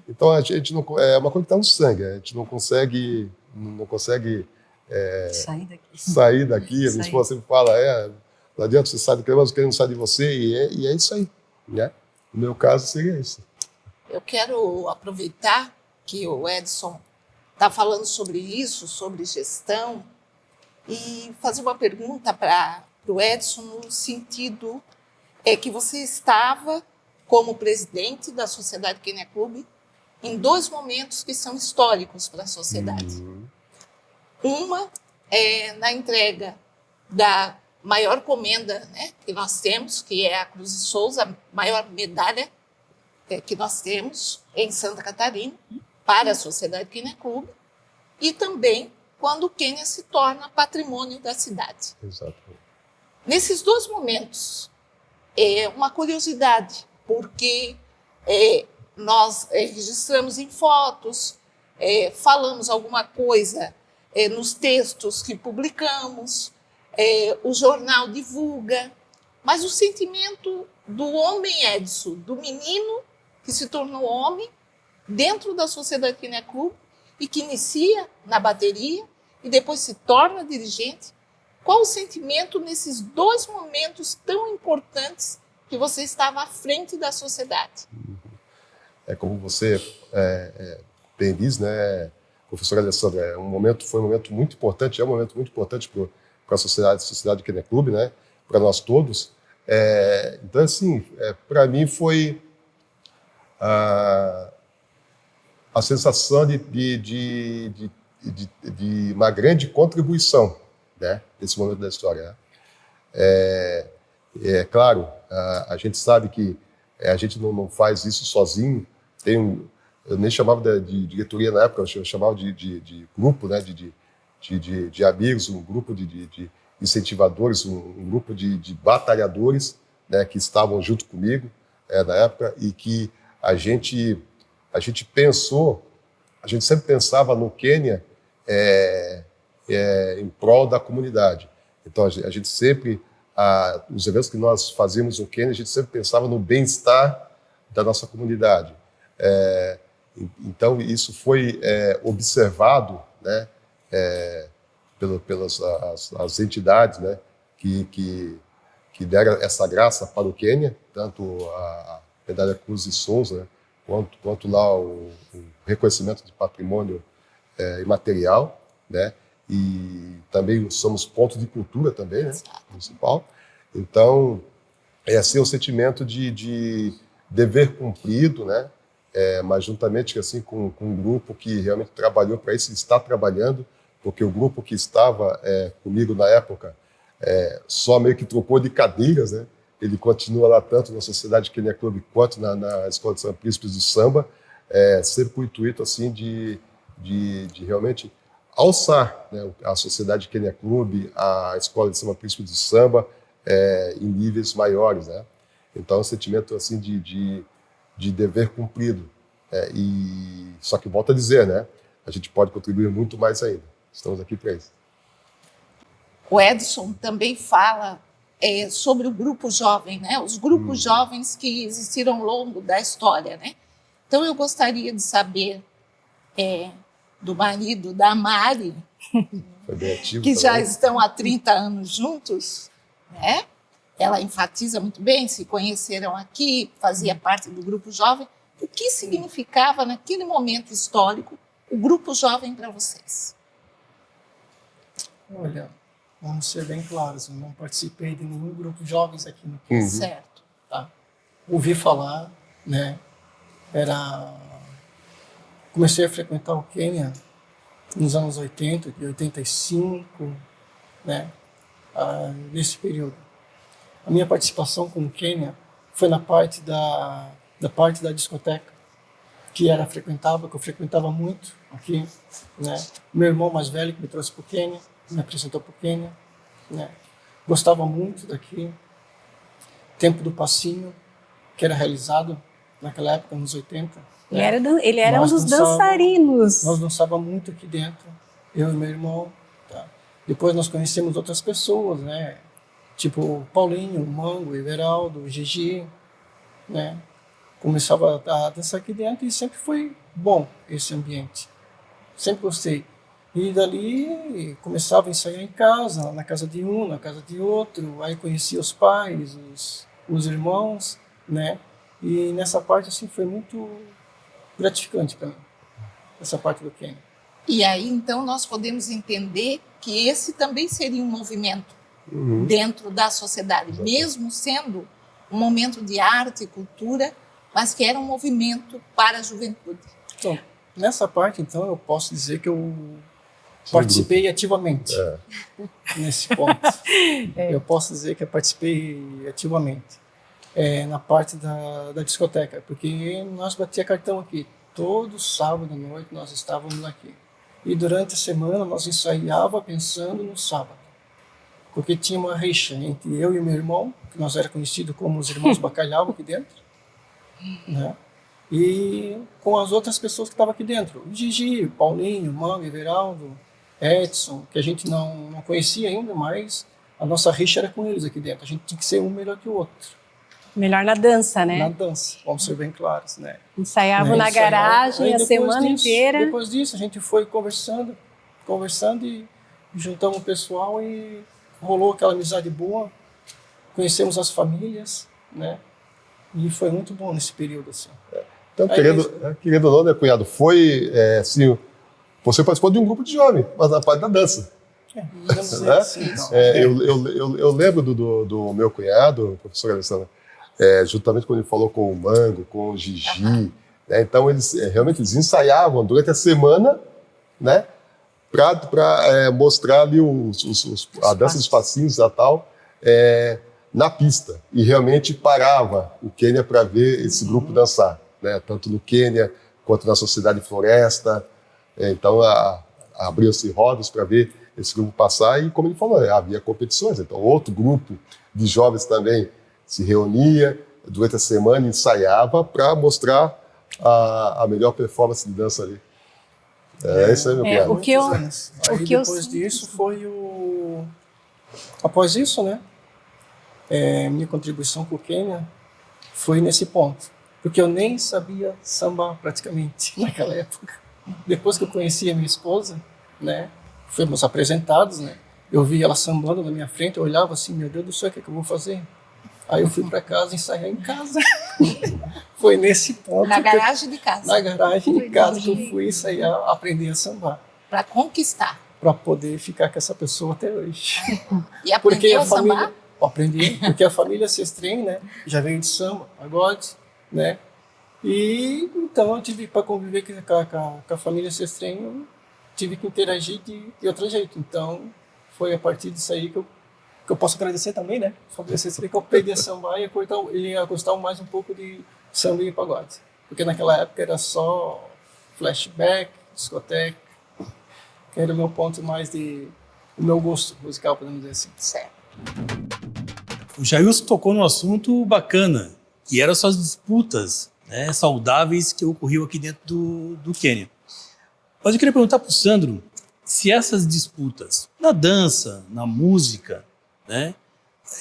Então a gente não, é uma coisa que está no sangue, a gente não consegue sair daqui. A minha esposa sempre fala, não adianta você sair do Quênia, mas o Quênia não sai de você, e é isso aí, né? No meu caso seria isso. Eu quero aproveitar que o Edson está falando sobre isso, sobre gestão, e fazer uma pergunta para o Edson no sentido que você estava como presidente da Sociedade Quênia Clube em dois momentos que são históricos para a sociedade. Uma é na entrega da maior comenda, né, que nós temos, que é a Cruz de Souza, a maior medalha que nós temos em Santa Catarina para a Sociedade Quênia Clube, e também quando o Quênia se torna patrimônio da cidade. Exatamente. Nesses dois momentos, uma curiosidade, porque nós registramos em fotos, falamos alguma coisa nos textos que publicamos, o jornal divulga, mas o sentimento do homem Edson, do menino que se tornou homem dentro da Sociedade Quênia Clube e que inicia na bateria e depois se torna dirigente, qual o sentimento nesses dois momentos tão importantes que você estava à frente da sociedade? Como você bem diz, né, professora Alessandra, foi um momento muito importante, é um momento muito importante para a Sociedade Quênia Clube, né, para nós todos. Então, assim, para mim foi a sensação de uma grande contribuição, né, nesse momento da história. Né? Claro, a gente sabe que a gente não faz isso sozinho. Eu nem chamava de diretoria na época, eu chamava de grupo, né, de amigos, um grupo de incentivadores, um grupo de batalhadores, né, que estavam junto comigo na época, e que a gente pensou, a gente sempre pensava no Quênia em prol da comunidade. Então a gente sempre os eventos que nós fazíamos no Quênia, a gente sempre pensava no bem-estar da nossa comunidade. Então, isso foi observado, né, pelas as entidades, né, que deram essa graça para o Quênia, tanto a Medalha Cruz de Souza, né, quanto lá o reconhecimento de patrimônio imaterial, né, e também somos ponto de cultura também, né, municipal. Então, é assim um sentimento de dever cumprido, né, mas juntamente assim com um grupo que realmente trabalhou para isso, está trabalhando, porque o grupo que estava comigo na época só meio que trocou de cadeiras, né? Ele continua lá tanto na Sociedade Quênia Clube quanto na Escola de São Príncipes do Samba, sempre com o intuito assim de realmente alçar, né, a Sociedade Quênia Clube, a Escola de São Príncipes do Samba em níveis maiores, né? Então é um sentimento assim de dever cumprido, e só que volto a dizer, né? A gente pode contribuir muito mais ainda. Estamos aqui para isso. O Edson também fala sobre o grupo jovem, né? Os grupos jovens que existiram ao longo da história, né? Então eu gostaria de saber do marido da Mari, Foi bem ativo que também. já estão há 30 anos juntos, né? Ela enfatiza muito bem, se conheceram aqui, fazia parte do grupo jovem. O que significava naquele momento histórico o grupo jovem para vocês? Olha, vamos ser bem claros, eu não participei de nenhum grupo de jovens aqui no Quênia. Certo. Tá? Ouvi falar, né? Comecei a frequentar o Quênia nos anos 80, de 85, né? Nesse período. A minha participação com o Quênia foi na parte da discoteca, que eu frequentava muito aqui, né? Meu irmão mais velho que me trouxe para o Quênia, me apresentou para o Quênia, né? Gostava muito daqui. Tempo do passinho, que era realizado naquela época, nos 80. Ele era um dos dançarinos. Nós dançávamos muito aqui dentro, eu e meu irmão. Tá? Depois nós conhecemos outras pessoas, né? Tipo o Paulinho, o Mango, o Everaldo, o Gigi, né? Começava a dançar aqui dentro e sempre foi bom esse ambiente. Sempre gostei. E dali começava a ensaiar em casa, na casa de um, na casa de outro. Aí conhecia os pais, os irmãos, né? E nessa parte assim foi muito gratificante para mim, essa parte do Quênia. E aí, então, nós podemos entender que esse também seria um movimento dentro da sociedade, mesmo sendo um momento de arte e cultura, mas que era um movimento para a juventude. Então, nessa parte, então, eu posso dizer que eu participei ativamente nesse ponto. Eu posso dizer que eu participei ativamente na parte da discoteca, porque nós batia cartão aqui. Todo sábado à noite nós estávamos aqui. E durante a semana nós ensaiava pensando no sábado. Porque tinha uma rixa entre eu e meu irmão, que nós era conhecido como os irmãos Bacalhau aqui dentro, né? E com as outras pessoas que estavam aqui dentro. O Gigi, o Paulinho, o Mango, o Everaldo, Edson, que a gente não conhecia ainda, mas a nossa rixa era com eles aqui dentro. A gente tinha que ser um melhor que o outro. Melhor na dança, né? Na dança, vamos ser bem claros, né? Ensaiavam na garagem a semana inteira. Depois disso, a gente foi conversando e juntamos o pessoal e rolou aquela amizade boa. Conhecemos as famílias, né? E foi muito bom nesse período, assim. Então, querendo ou não, né, cunhado, foi assim, você participou de um grupo de jovens, mas na parte da dança. Assim, então. Eu lembro do meu cunhado, o professor Alessandro, juntamente quando ele falou com o Mango, com o Gigi, né, então eles realmente ensaiavam durante a semana, né, para mostrar ali a dança dos passinhos e tal, na pista. E realmente parava o Quênia para ver esse grupo dançar, né, tanto no Quênia quanto na Sociedade Floresta. Então abriam-se rodas para ver esse grupo passar e, como ele falou, havia competições. Então outro grupo de jovens também se reunia durante a semana e ensaiava para mostrar a melhor performance de dança ali. Isso aí, meu cunhado. Depois disso foi após isso, né? minha contribuição com o Quênia foi nesse ponto, porque eu nem sabia sambar praticamente naquela época. Depois que eu conheci a minha esposa, né, fomos apresentados, né, eu vi ela sambando na minha frente, eu olhava assim, meu Deus do céu, o que é que eu vou fazer? Aí eu fui para casa ensaiar em casa. Foi nesse ponto. Na garagem de casa. Na garagem de casa que eu fui ensaiar, aprender a sambar. Para conquistar. Para poder ficar com essa pessoa até hoje. E aprendeu a sambar? Aprendi, porque a família Sestrem, né, já veio de samba, pagode, né, e então eu tive, para conviver com a família Sestrem, eu tive que interagir de outro jeito. Então foi a partir disso aí que eu posso agradecer também, né, a família Sestrem, que eu aprendi a sambar e a gostar mais um pouco de samba e pagode, porque naquela época era só flashback, discoteca, que era o meu ponto mais o meu gosto musical, podemos dizer assim. Certo. O Jailson tocou num assunto bacana, que eram essas disputas, né, saudáveis que ocorriam aqui dentro do Quênia. Mas eu queria perguntar para o Sandro se essas disputas, na dança, na música, né,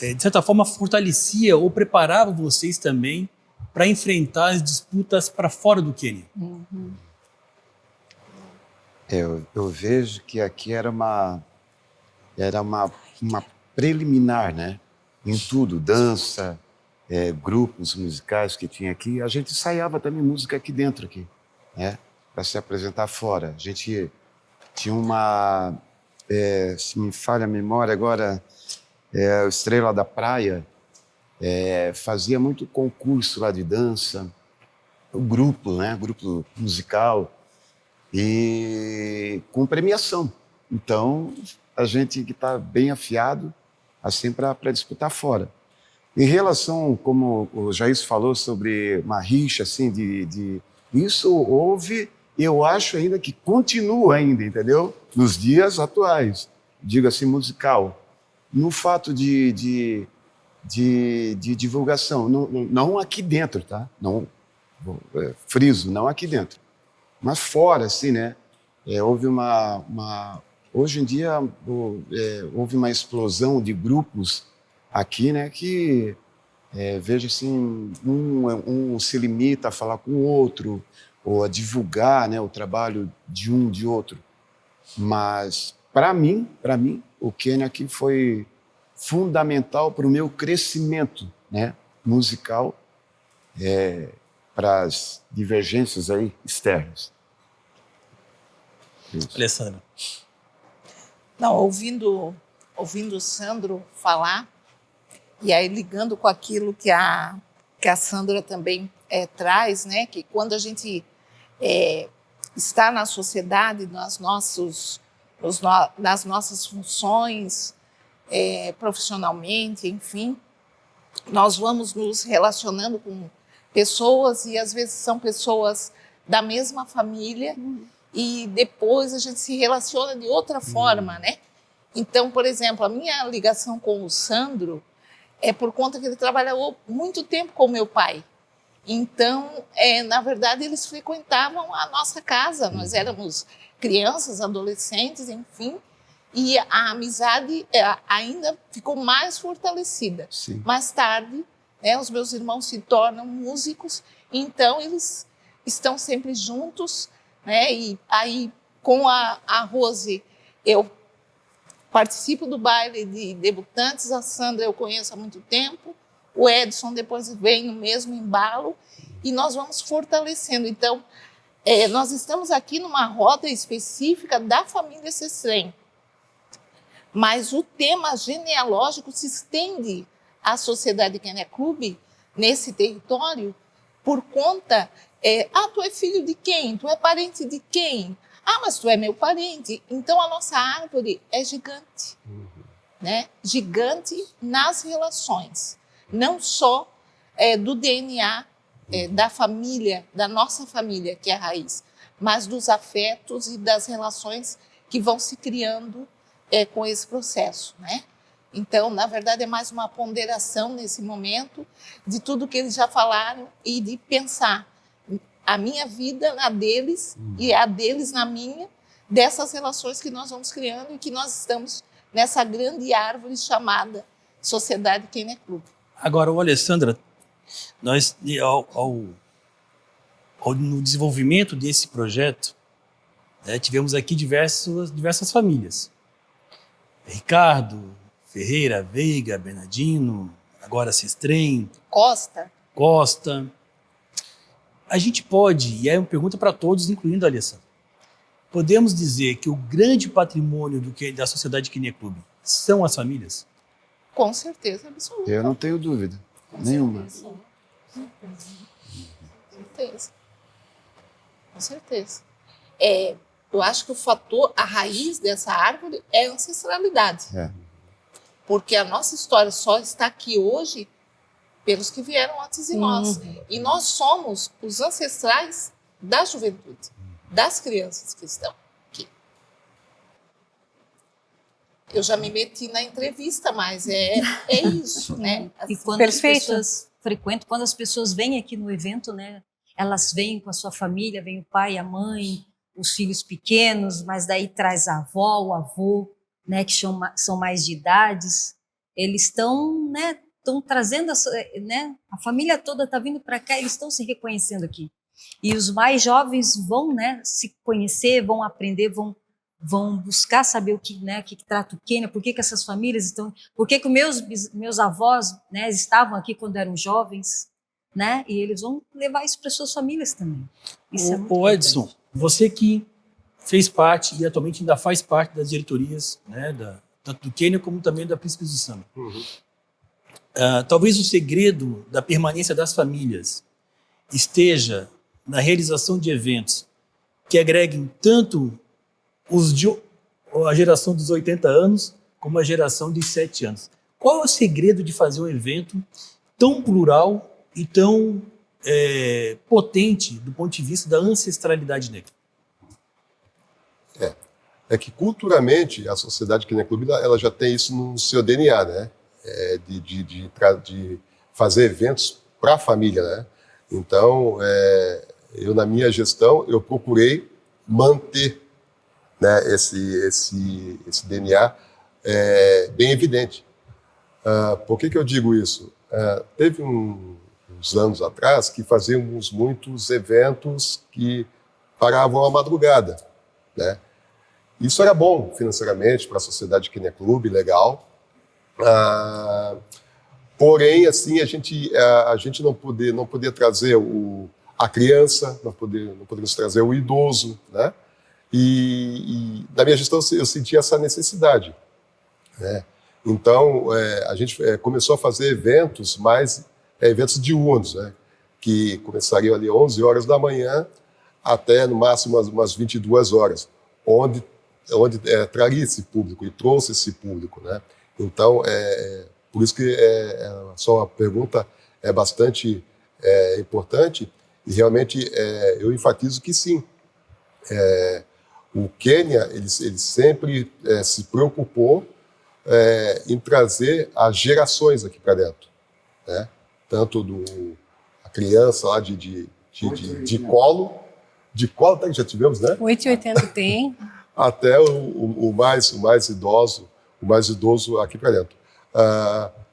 de certa forma fortalecia ou preparava vocês também para enfrentar as disputas para fora do Quênia. Uhum. Eu vejo que aqui era uma preliminar, né? Em tudo, dança, grupos musicais que tinha aqui. A gente ensaiava também música aqui dentro, né? Para se apresentar fora. A gente tinha uma, se me falha a memória agora, o Estrela da Praia fazia muito concurso lá de dança, o grupo, né? Grupo musical, e com premiação. Então, a gente que está bem afiado, assim, para disputar fora. Em relação, como o Jair falou, sobre uma rixa, assim, isso houve, eu acho ainda que continua ainda, entendeu? Nos dias atuais, digo assim, musical. No fato de divulgação, não aqui dentro, tá? Não, friso, não aqui dentro. Mas fora, assim, né? Houve hoje em dia, houve uma explosão de grupos aqui, né? Que, vejo assim, um se limita a falar com o outro, ou a divulgar, né, o trabalho de um, de outro. Mas, para mim, o Quênia aqui foi fundamental para o meu crescimento, né, musical, para as divergências aí externas. Isso. Alessandra. Não, ouvindo o Sandro falar, e aí ligando com aquilo que a Sandra também traz, né, que quando a gente está na sociedade, nas nossas funções, profissionalmente, enfim, nós vamos nos relacionando com pessoas, e às vezes são pessoas da mesma família, e depois a gente se relaciona de outra forma, né? Então, por exemplo, a minha ligação com o Sandro é por conta que ele trabalhou muito tempo com o meu pai. Então, na verdade, eles frequentavam a nossa casa. Nós éramos crianças, adolescentes, enfim, e a amizade ainda ficou mais fortalecida. Sim. Mais tarde, né, os meus irmãos se tornam músicos, então eles estão sempre juntos, né? E aí, com a Rose, eu participo do baile de debutantes, a Sandra eu conheço há muito tempo, o Edson depois vem no mesmo embalo, e nós vamos fortalecendo. Então, nós estamos aqui numa roda específica da família Sestrem, mas o tema genealógico se estende à Sociedade Quênia Clube, nesse território, por conta, tu é filho de quem? Tu é parente de quem? Ah, mas tu é meu parente. Então, a nossa árvore é gigante, né? Gigante nas relações, não só do DNA da família, da nossa família, que é a raiz, mas dos afetos e das relações que vão se criando com esse processo, né? Então, na verdade, é mais uma ponderação nesse momento de tudo que eles já falaram e de pensar a minha vida na deles e a deles na minha, dessas relações que nós vamos criando e que nós estamos nessa grande árvore chamada Sociedade Kenya Clube. Agora, Alessandra, nós, no desenvolvimento desse projeto, né, tivemos aqui diversas famílias. Ricardo, Ferreira, Veiga, Bernardino, agora Sestrem, Costa. A gente pode, e é uma pergunta para todos, incluindo a Alessandra, podemos dizer que o grande patrimônio da Sociedade Kenya Clube são as famílias? Com certeza absoluta. Eu não tenho dúvida nenhuma. Com certeza. Eu acho que a raiz dessa árvore é a ancestralidade. Porque a nossa história só está aqui hoje pelos que vieram antes de nós. E nós somos os ancestrais da juventude, das crianças que estão aqui. Eu já me meti na entrevista, mas é isso, né? E quando as pessoas frequentam, quando as pessoas vêm aqui no evento, né? Elas vêm com a sua família, vem o pai, a mãe, os filhos pequenos, mas daí traz a avó, o avô, né? Que são mais de idades. Eles estão, né? Estão trazendo, né? A família toda está vindo para cá, eles estão se reconhecendo aqui. E os mais jovens vão, né? Se conhecer, vão aprender, vão buscar saber o que, né, que trata o Quênia, por que essas famílias estão, por que meus avós, né, estavam aqui quando eram jovens, né, e eles vão levar isso para suas famílias também. Isso é muito Edson, importante. Você que fez parte e atualmente ainda faz parte das diretorias, né, tanto do Quênia como também da Príncipes do Samba. Talvez o segredo da permanência das famílias esteja na realização de eventos que agreguem tanto a geração dos 80 anos como a geração de 7 anos. Qual é o segredo de fazer um evento tão plural e tão potente do ponto de vista da ancestralidade negra? É que culturalmente a Sociedade Kenya Clube ela já tem isso no seu DNA, né? De fazer eventos para a família, né? Então, eu na minha gestão eu procurei manter, né, esse DNA bem evidente. Por que eu digo isso? Teve uns anos atrás que fazíamos muitos eventos que paravam à madrugada, né? Isso era bom financeiramente para a Sociedade Kenya Clube, legal. Porém, assim, a gente não podia trazer a criança, não podíamos trazer o idoso, né? E na minha gestão eu senti essa necessidade, né? Então a gente começou a fazer eventos, eventos diurnos, né? Que começariam ali 11 horas da manhã até no máximo umas 22 horas, onde traria esse público e trouxe esse público, né? Então por isso que a sua pergunta é bastante importante e realmente eu enfatizo que sim. O Quênia ele sempre se preocupou em trazer as gerações aqui para dentro, né? Tanto a criança lá de colo até que já tivemos, né? 8,80 tem. Até o mais idoso aqui para dentro.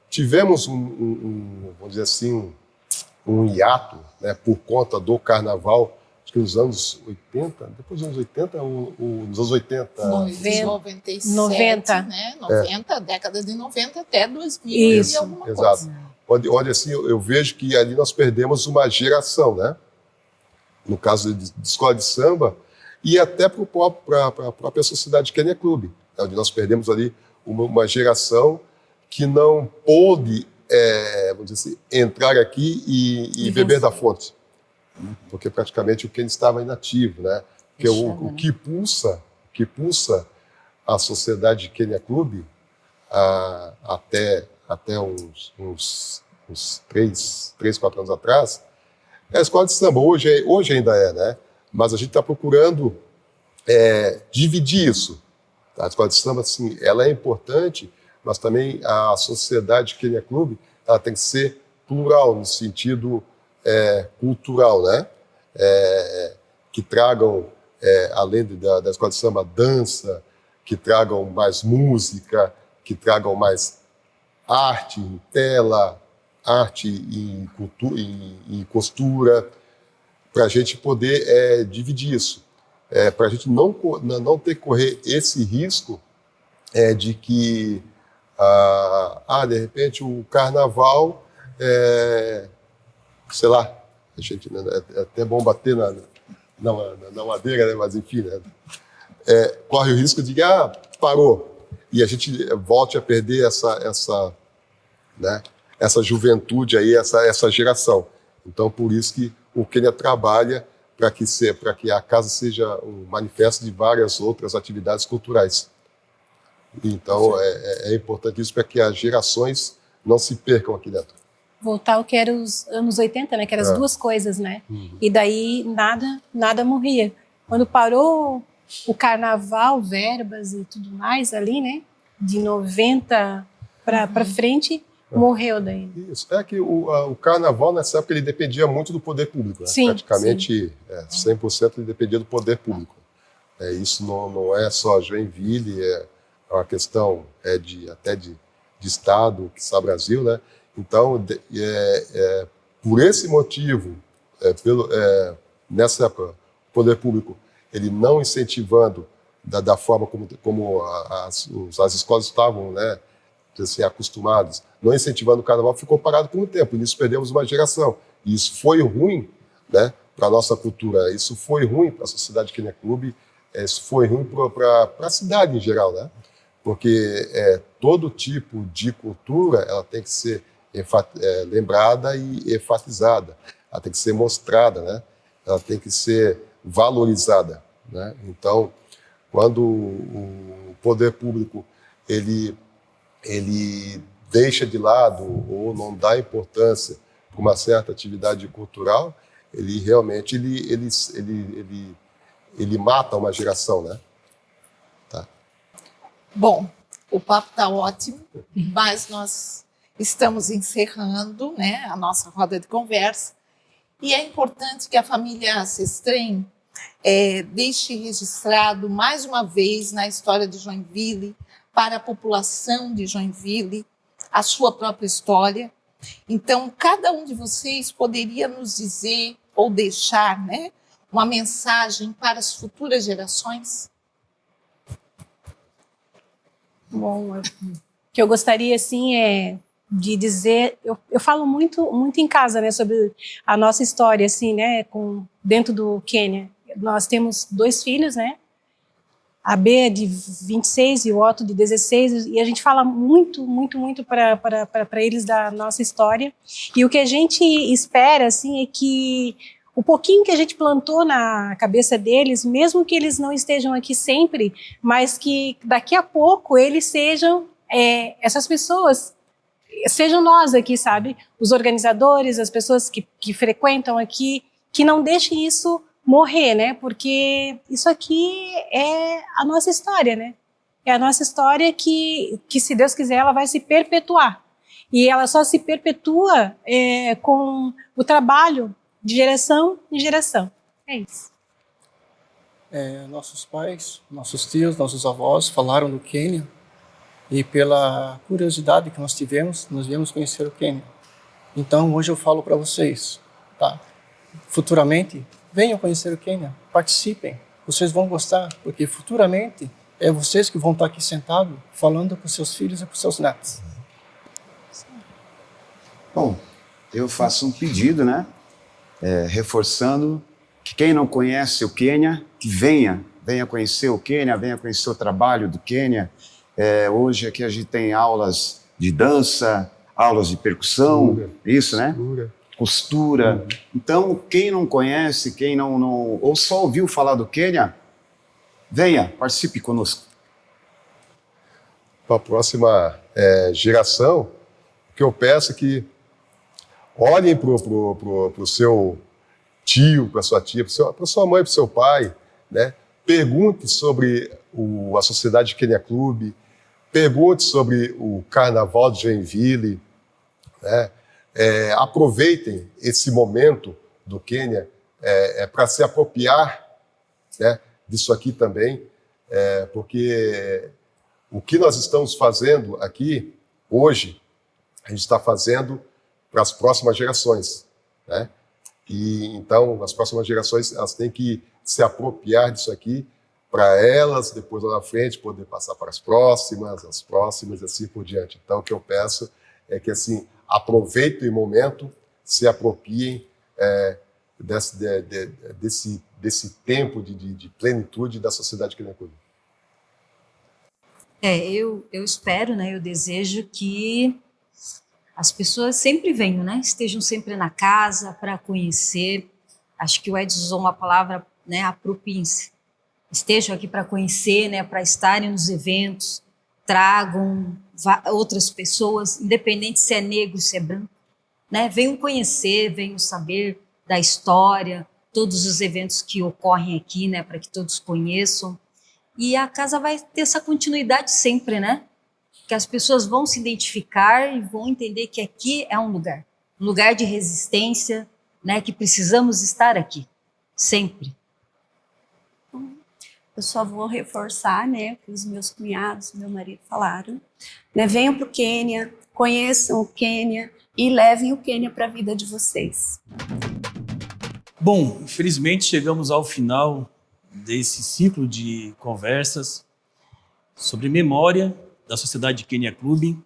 Tivemos vamos dizer assim, um hiato, né, por conta do carnaval. Acho que nos anos 80, depois dos anos 80, nos anos 80... 90, né? 90, década de 90 até 2000 e alguma coisa. Exato. Onde assim, eu vejo que ali nós perdemos uma geração, né? No caso de escola de samba, e até para a própria Sociedade Kenya Clube, onde nós perdemos ali uma geração que não pôde, vamos dizer assim, entrar aqui e beber da fonte. Porque praticamente o Quênia estava inativo, né? Porque o que pulsa a Sociedade Kenya Clube até uns 3, 4 anos atrás, é a escola de samba. Hoje ainda né? Mas a gente está procurando dividir isso. A escola de samba, assim, ela é importante, mas também a Sociedade Kenya Clube ela tem que ser plural, no sentido cultural, né? Que tragam, além da escola de samba, dança, que tragam mais música, que tragam mais arte em tela, arte em, em costura, para a gente poder dividir isso. Para a gente não ter que correr esse risco de que, de repente, o carnaval, sei lá, a gente, é até bom bater na madeira, né? Mas enfim, né? Corre o risco de parou, e a gente volte a perder essa juventude aí, essa geração. Então, por isso que o Quênia trabalha para que a casa seja um manifesto de várias outras atividades culturais. Então, é importante isso para que as gerações não se percam aqui dentro. Voltar ao que era os anos 80, né? Que eram as duas coisas, né? E daí nada morria. Quando parou o carnaval, verbas e tudo mais ali, né? De 90 para frente, morreu daí. Isso. É que o carnaval, nessa época, ele dependia muito do poder público. Né? Sim, praticamente 100% ele dependia do poder público. Isso não é só Joinville, é uma questão até de Estado, que está Brasil, né? Então, por esse motivo, nessa época, o poder público, ele não incentivando da forma como as escolas estavam, né, assim, acostumadas, não incentivando o carnaval, ficou parado por um tempo, e nisso perdemos uma geração. E isso foi ruim, né, para a nossa cultura, isso foi ruim para a sociedade Quênia Clube, isso foi ruim para a cidade em geral, né? Porque todo tipo de cultura ela tem que ser lembrada e enfatizada, ela tem que ser mostrada, né? Ela tem que ser valorizada, né? Então, quando o poder público ele deixa de lado ou não dá importância para uma certa atividade cultural, ele realmente ele mata uma geração, né? Tá. Bom, o papo está ótimo, mas nós estamos encerrando, né, a nossa roda de conversa, e é importante que a família Sestrem deixe registrado mais uma vez na história de Joinville, para a população de Joinville, a sua própria história. Então, cada um de vocês poderia nos dizer ou deixar, né, uma mensagem para as futuras gerações? Bom, o que eu gostaria, assim, de dizer... Eu falo muito em casa, né, sobre a nossa história, assim, né, dentro do Quênia. Nós temos 2 filhos, né? A B é de 26 e o Otto de 16, e a gente fala muito para eles da nossa história. E o que a gente espera, assim, é que o pouquinho que a gente plantou na cabeça deles, mesmo que eles não estejam aqui sempre, mas que daqui a pouco eles sejam essas pessoas, sejam nós aqui, sabe? Os organizadores, as pessoas que frequentam aqui, que não deixem isso morrer, né? Porque isso aqui é a nossa história, né? É a nossa história que se Deus quiser, ela vai se perpetuar. E ela só se perpetua com o trabalho de geração em geração. É isso. Nossos pais, nossos tios, nossos avós falaram do Quênia, e pela curiosidade que nós tivemos, nós viemos conhecer o Quênia. Então, hoje eu falo para vocês, tá? Futuramente, venham conhecer o Quênia, participem, vocês vão gostar, porque futuramente é vocês que vão estar aqui sentados falando para os seus filhos e para os seus netos. Bom, eu faço um pedido, né? Reforçando que quem não conhece o Quênia, que venha conhecer o Quênia, venha conhecer o trabalho do Quênia. Hoje aqui a gente tem aulas de dança, aulas de percussão, isso, né? Costura. Então, quem não conhece, quem não ou só ouviu falar do Quênia, venha, participe conosco. Para a próxima geração, o que eu peço é que olhem para o seu tio, para sua tia, para sua mãe, para o seu pai, né? Pergunte sobre a Sociedade Quênia Clube, pergunte sobre o Carnaval de Joinville, né? Aproveitem esse momento do Quênia para se apropriar, né, disso aqui também, porque o que nós estamos fazendo aqui hoje a gente está fazendo para as próximas gerações, né? E então as próximas gerações elas têm que se apropriar disso aqui para elas depois lá na frente poder passar para as próximas e assim por diante. Então o que eu peço é que assim aproveitem o momento, se apropriem desse tempo de plenitude da sociedade Kenya Club. Eu espero, né? Eu desejo que as pessoas sempre venham, né? Estejam sempre na casa para conhecer. Acho que o Edson usou uma palavra, né? Apropiem-se. Estejam aqui para conhecer, né? Para estarem nos eventos, tragam outras pessoas, independente se é negro, se é branco, né? Venham conhecer, venham saber da história, todos os eventos que ocorrem aqui, né? Para que todos conheçam. E a casa vai ter essa continuidade sempre, né? Que as pessoas vão se identificar e vão entender que aqui é um lugar de resistência, né? Que precisamos estar aqui, sempre. Eu só vou reforçar, né, o que os meus cunhados, meu marido falaram. Né, venham para o Quênia, conheçam o Quênia e levem o Quênia para a vida de vocês. Bom, infelizmente chegamos ao final desse ciclo de conversas sobre memória da Sociedade Kenya Club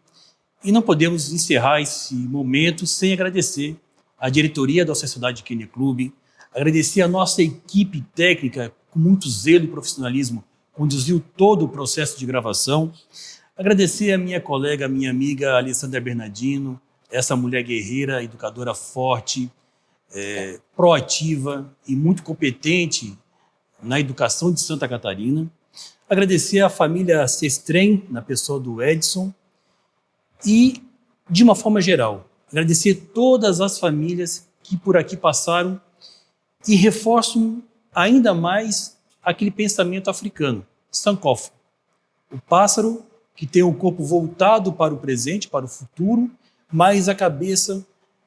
e não podemos encerrar esse momento sem agradecer à diretoria da Sociedade Kenya Club, agradecer a nossa equipe técnica com muito zelo e profissionalismo, conduziu todo o processo de gravação, agradecer a minha colega, a minha amiga Alessandra Bernardino, essa mulher guerreira, educadora forte, proativa e muito competente na educação de Santa Catarina. Agradecer à família Sestrem, na pessoa do Edson, e, de uma forma geral, agradecer todas as famílias que por aqui passaram e reforçam ainda mais aquele pensamento africano, Sankofa, o pássaro que tem o corpo voltado para o presente, para o futuro, mas a cabeça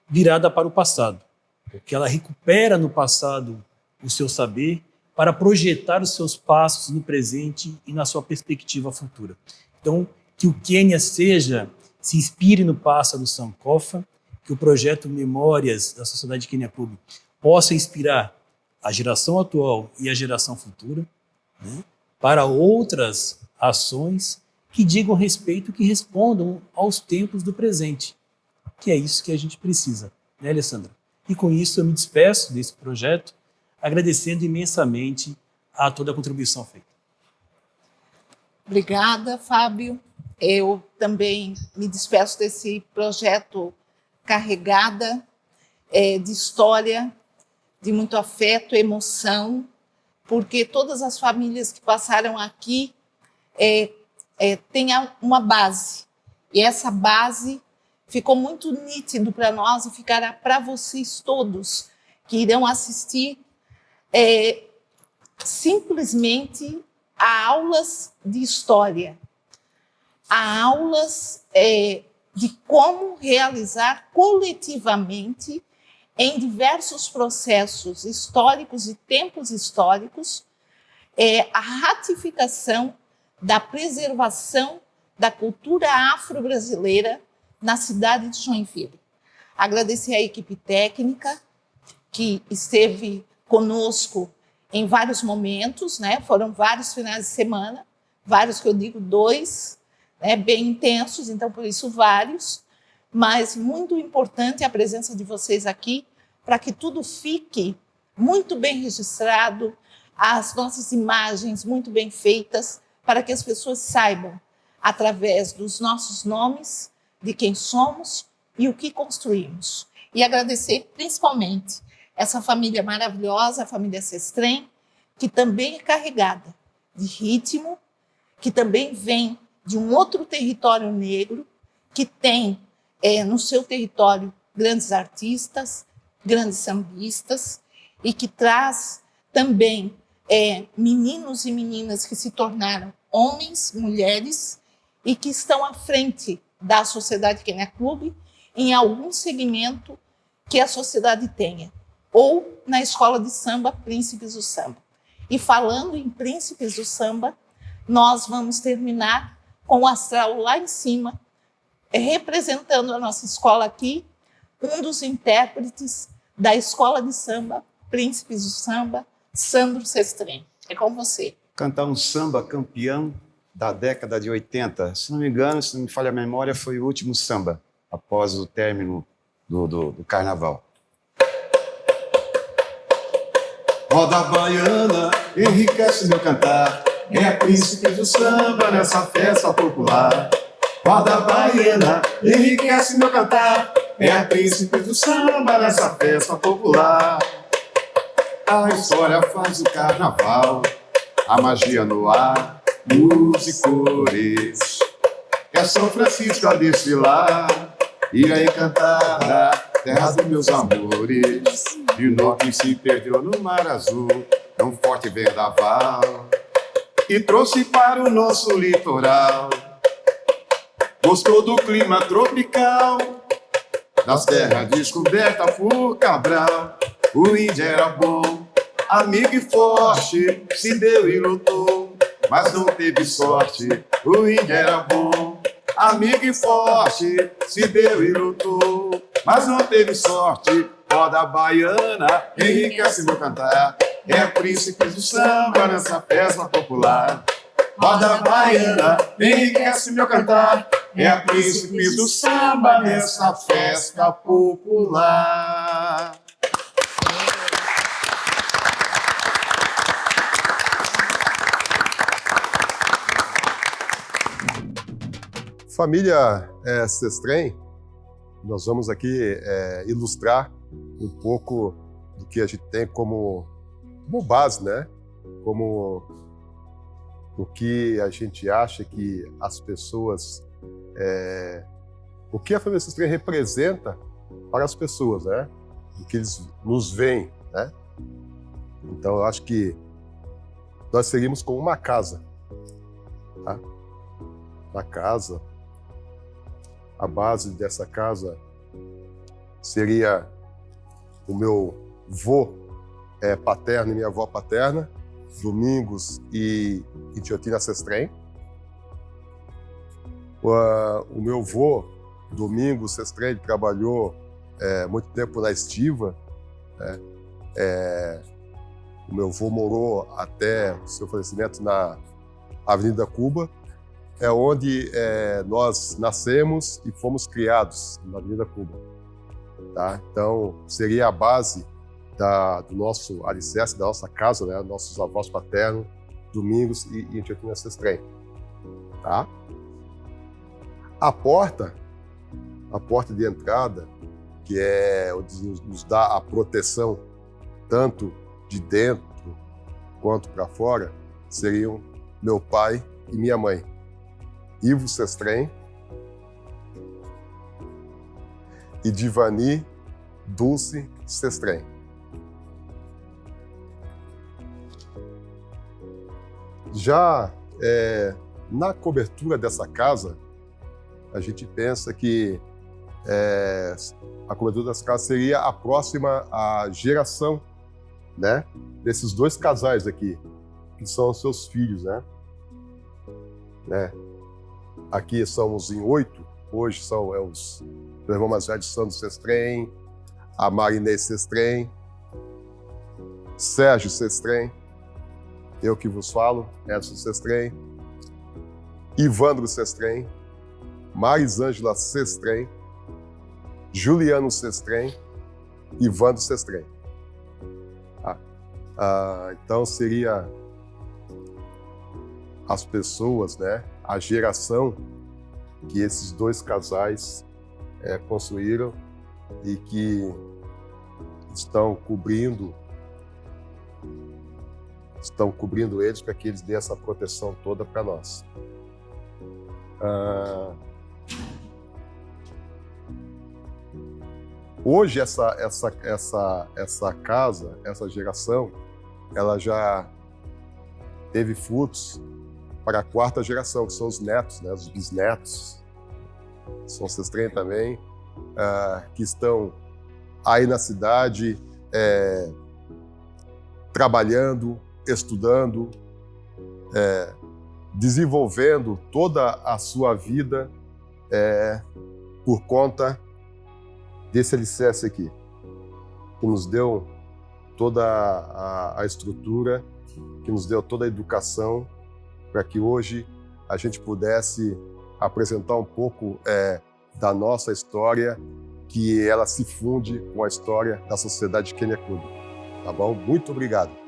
virada para o passado, porque ela recupera no passado o seu saber para projetar os seus passos no presente e na sua perspectiva futura. Então, que o Quênia se inspire no pássaro Sankofa, que o projeto Memórias da Sociedade Kenya Club possa inspirar a geração atual e a geração futura, né, para outras ações que digam respeito, que respondam aos tempos do presente, que é isso que a gente precisa, né, Alessandra? E com isso eu me despeço desse projeto, agradecendo imensamente a toda a contribuição feita. Obrigada, Fábio. Eu também me despeço desse projeto carregada de história, de muito afeto, emoção, porque todas as famílias que passaram aqui têm uma base. E essa base ficou muito nítido para nós e ficará para vocês todos que irão assistir simplesmente a aulas de história, a aulas de como realizar coletivamente em diversos processos históricos e tempos históricos a ratificação da preservação da cultura afro-brasileira na cidade de Joinville. Agradecer à equipe técnica que esteve conosco em vários momentos, né? Foram vários finais de semana, vários que eu digo 2, né? Bem intensos, então por isso vários, mas muito importante a presença de vocês aqui para que tudo fique muito bem registrado, as nossas imagens muito bem feitas, para que as pessoas saibam, através dos nossos nomes, de quem somos e o que construímos. E agradecer principalmente essa família maravilhosa, a família Sestrem, que também é carregada de ritmo, que também vem de um outro território negro, que tem no seu território grandes artistas, grandes sambistas, e que traz também meninos e meninas que se tornaram homens, mulheres, e que estão à frente da Sociedade Kenya Club em algum segmento que a sociedade tenha, ou na escola de samba Príncipes do Samba. E falando em Príncipes do Samba, nós vamos terminar com o astral lá em cima, representando a nossa escola aqui, um dos intérpretes da Escola de Samba, Príncipes do Samba, Sandro Sestrem. É com você. Cantar um samba campeão da década de 80. Se não me engano, se não me falha a memória, foi o último samba, após o término do carnaval. Roda baiana, enriquece meu cantar, é príncipe do samba nessa festa popular. Roda baiana, enriquece meu cantar, é príncipe do samba nessa festa popular. A história faz o carnaval, a magia no ar, luz e cores. É São Francisco a desfilar, ilha encantada, terra dos meus amores. De norte se perdeu no mar azul, tão forte vendaval, e trouxe para o nosso litoral. Gostou do clima tropical, das terras descobertas por Cabral. O índio era bom, amigo e forte, se deu e lutou, mas não teve sorte. O índio era bom, amigo e forte, se deu e lutou, mas não teve sorte. Roda baiana, enriquece meu cantar, é príncipe do samba nessa festa popular. Roda baiana, enriquece meu cantar, é príncipe do samba nessa festa popular. Família Sestrem, nós vamos aqui ilustrar um pouco do que a gente tem como base, né? Como o que a gente acha que as pessoas... o que a família Sestrem representa para as pessoas, né? O que eles nos veem, né? Então, eu acho que nós seríamos como uma casa, tá? Uma casa. A base dessa casa seria o meu vô paterno e minha avó paterna, Domingos e Tiotina Sestrem. O meu avô, Domingos Sestrem, trabalhou muito tempo na estiva, né? O meu avô morou até o seu falecimento na Avenida Cuba, onde nós nascemos e fomos criados, na Avenida Cuba. Tá? Então, seria a base do nosso alicerce, da nossa casa, né? Nossos avós paternos, Domingos e Tiotina Sestrem. Tá? A porta de entrada, que nos dá a proteção tanto de dentro quanto para fora, seriam meu pai e minha mãe, Ivo Sestrem e Divani Dulce Sestrem. Já na cobertura dessa casa, a gente pensa que a cobertura dessa casa seria a próxima geração, né, desses dois casais aqui, que são os seus filhos, né? Aqui somos em 8, hoje são os irmãos mais velhos, Sandro Sestrem, a Marinês Sestrem, Sérgio Sestrem, eu que vos falo, Edson Sestrem, Ivandro Sestrem, Marisângela Sestrem, Juliano Sestrem, Ivandro Sestrem. Então seria as pessoas, né, a geração que esses dois casais construíram e que estão cobrindo eles para que eles dêem essa proteção toda para nós. Hoje essa casa, essa geração, ela já teve frutos para a 4ª geração, que são os netos, né, os bisnetos, são Sestrem também, que estão aí na cidade, trabalhando, estudando, desenvolvendo toda a sua vida por conta desse alicerce aqui, que nos deu toda a estrutura, que nos deu toda a educação, para que hoje a gente pudesse apresentar um pouco da nossa história, que ela se funde com a história da Sociedade Kenya Club. Tá bom? Muito obrigado.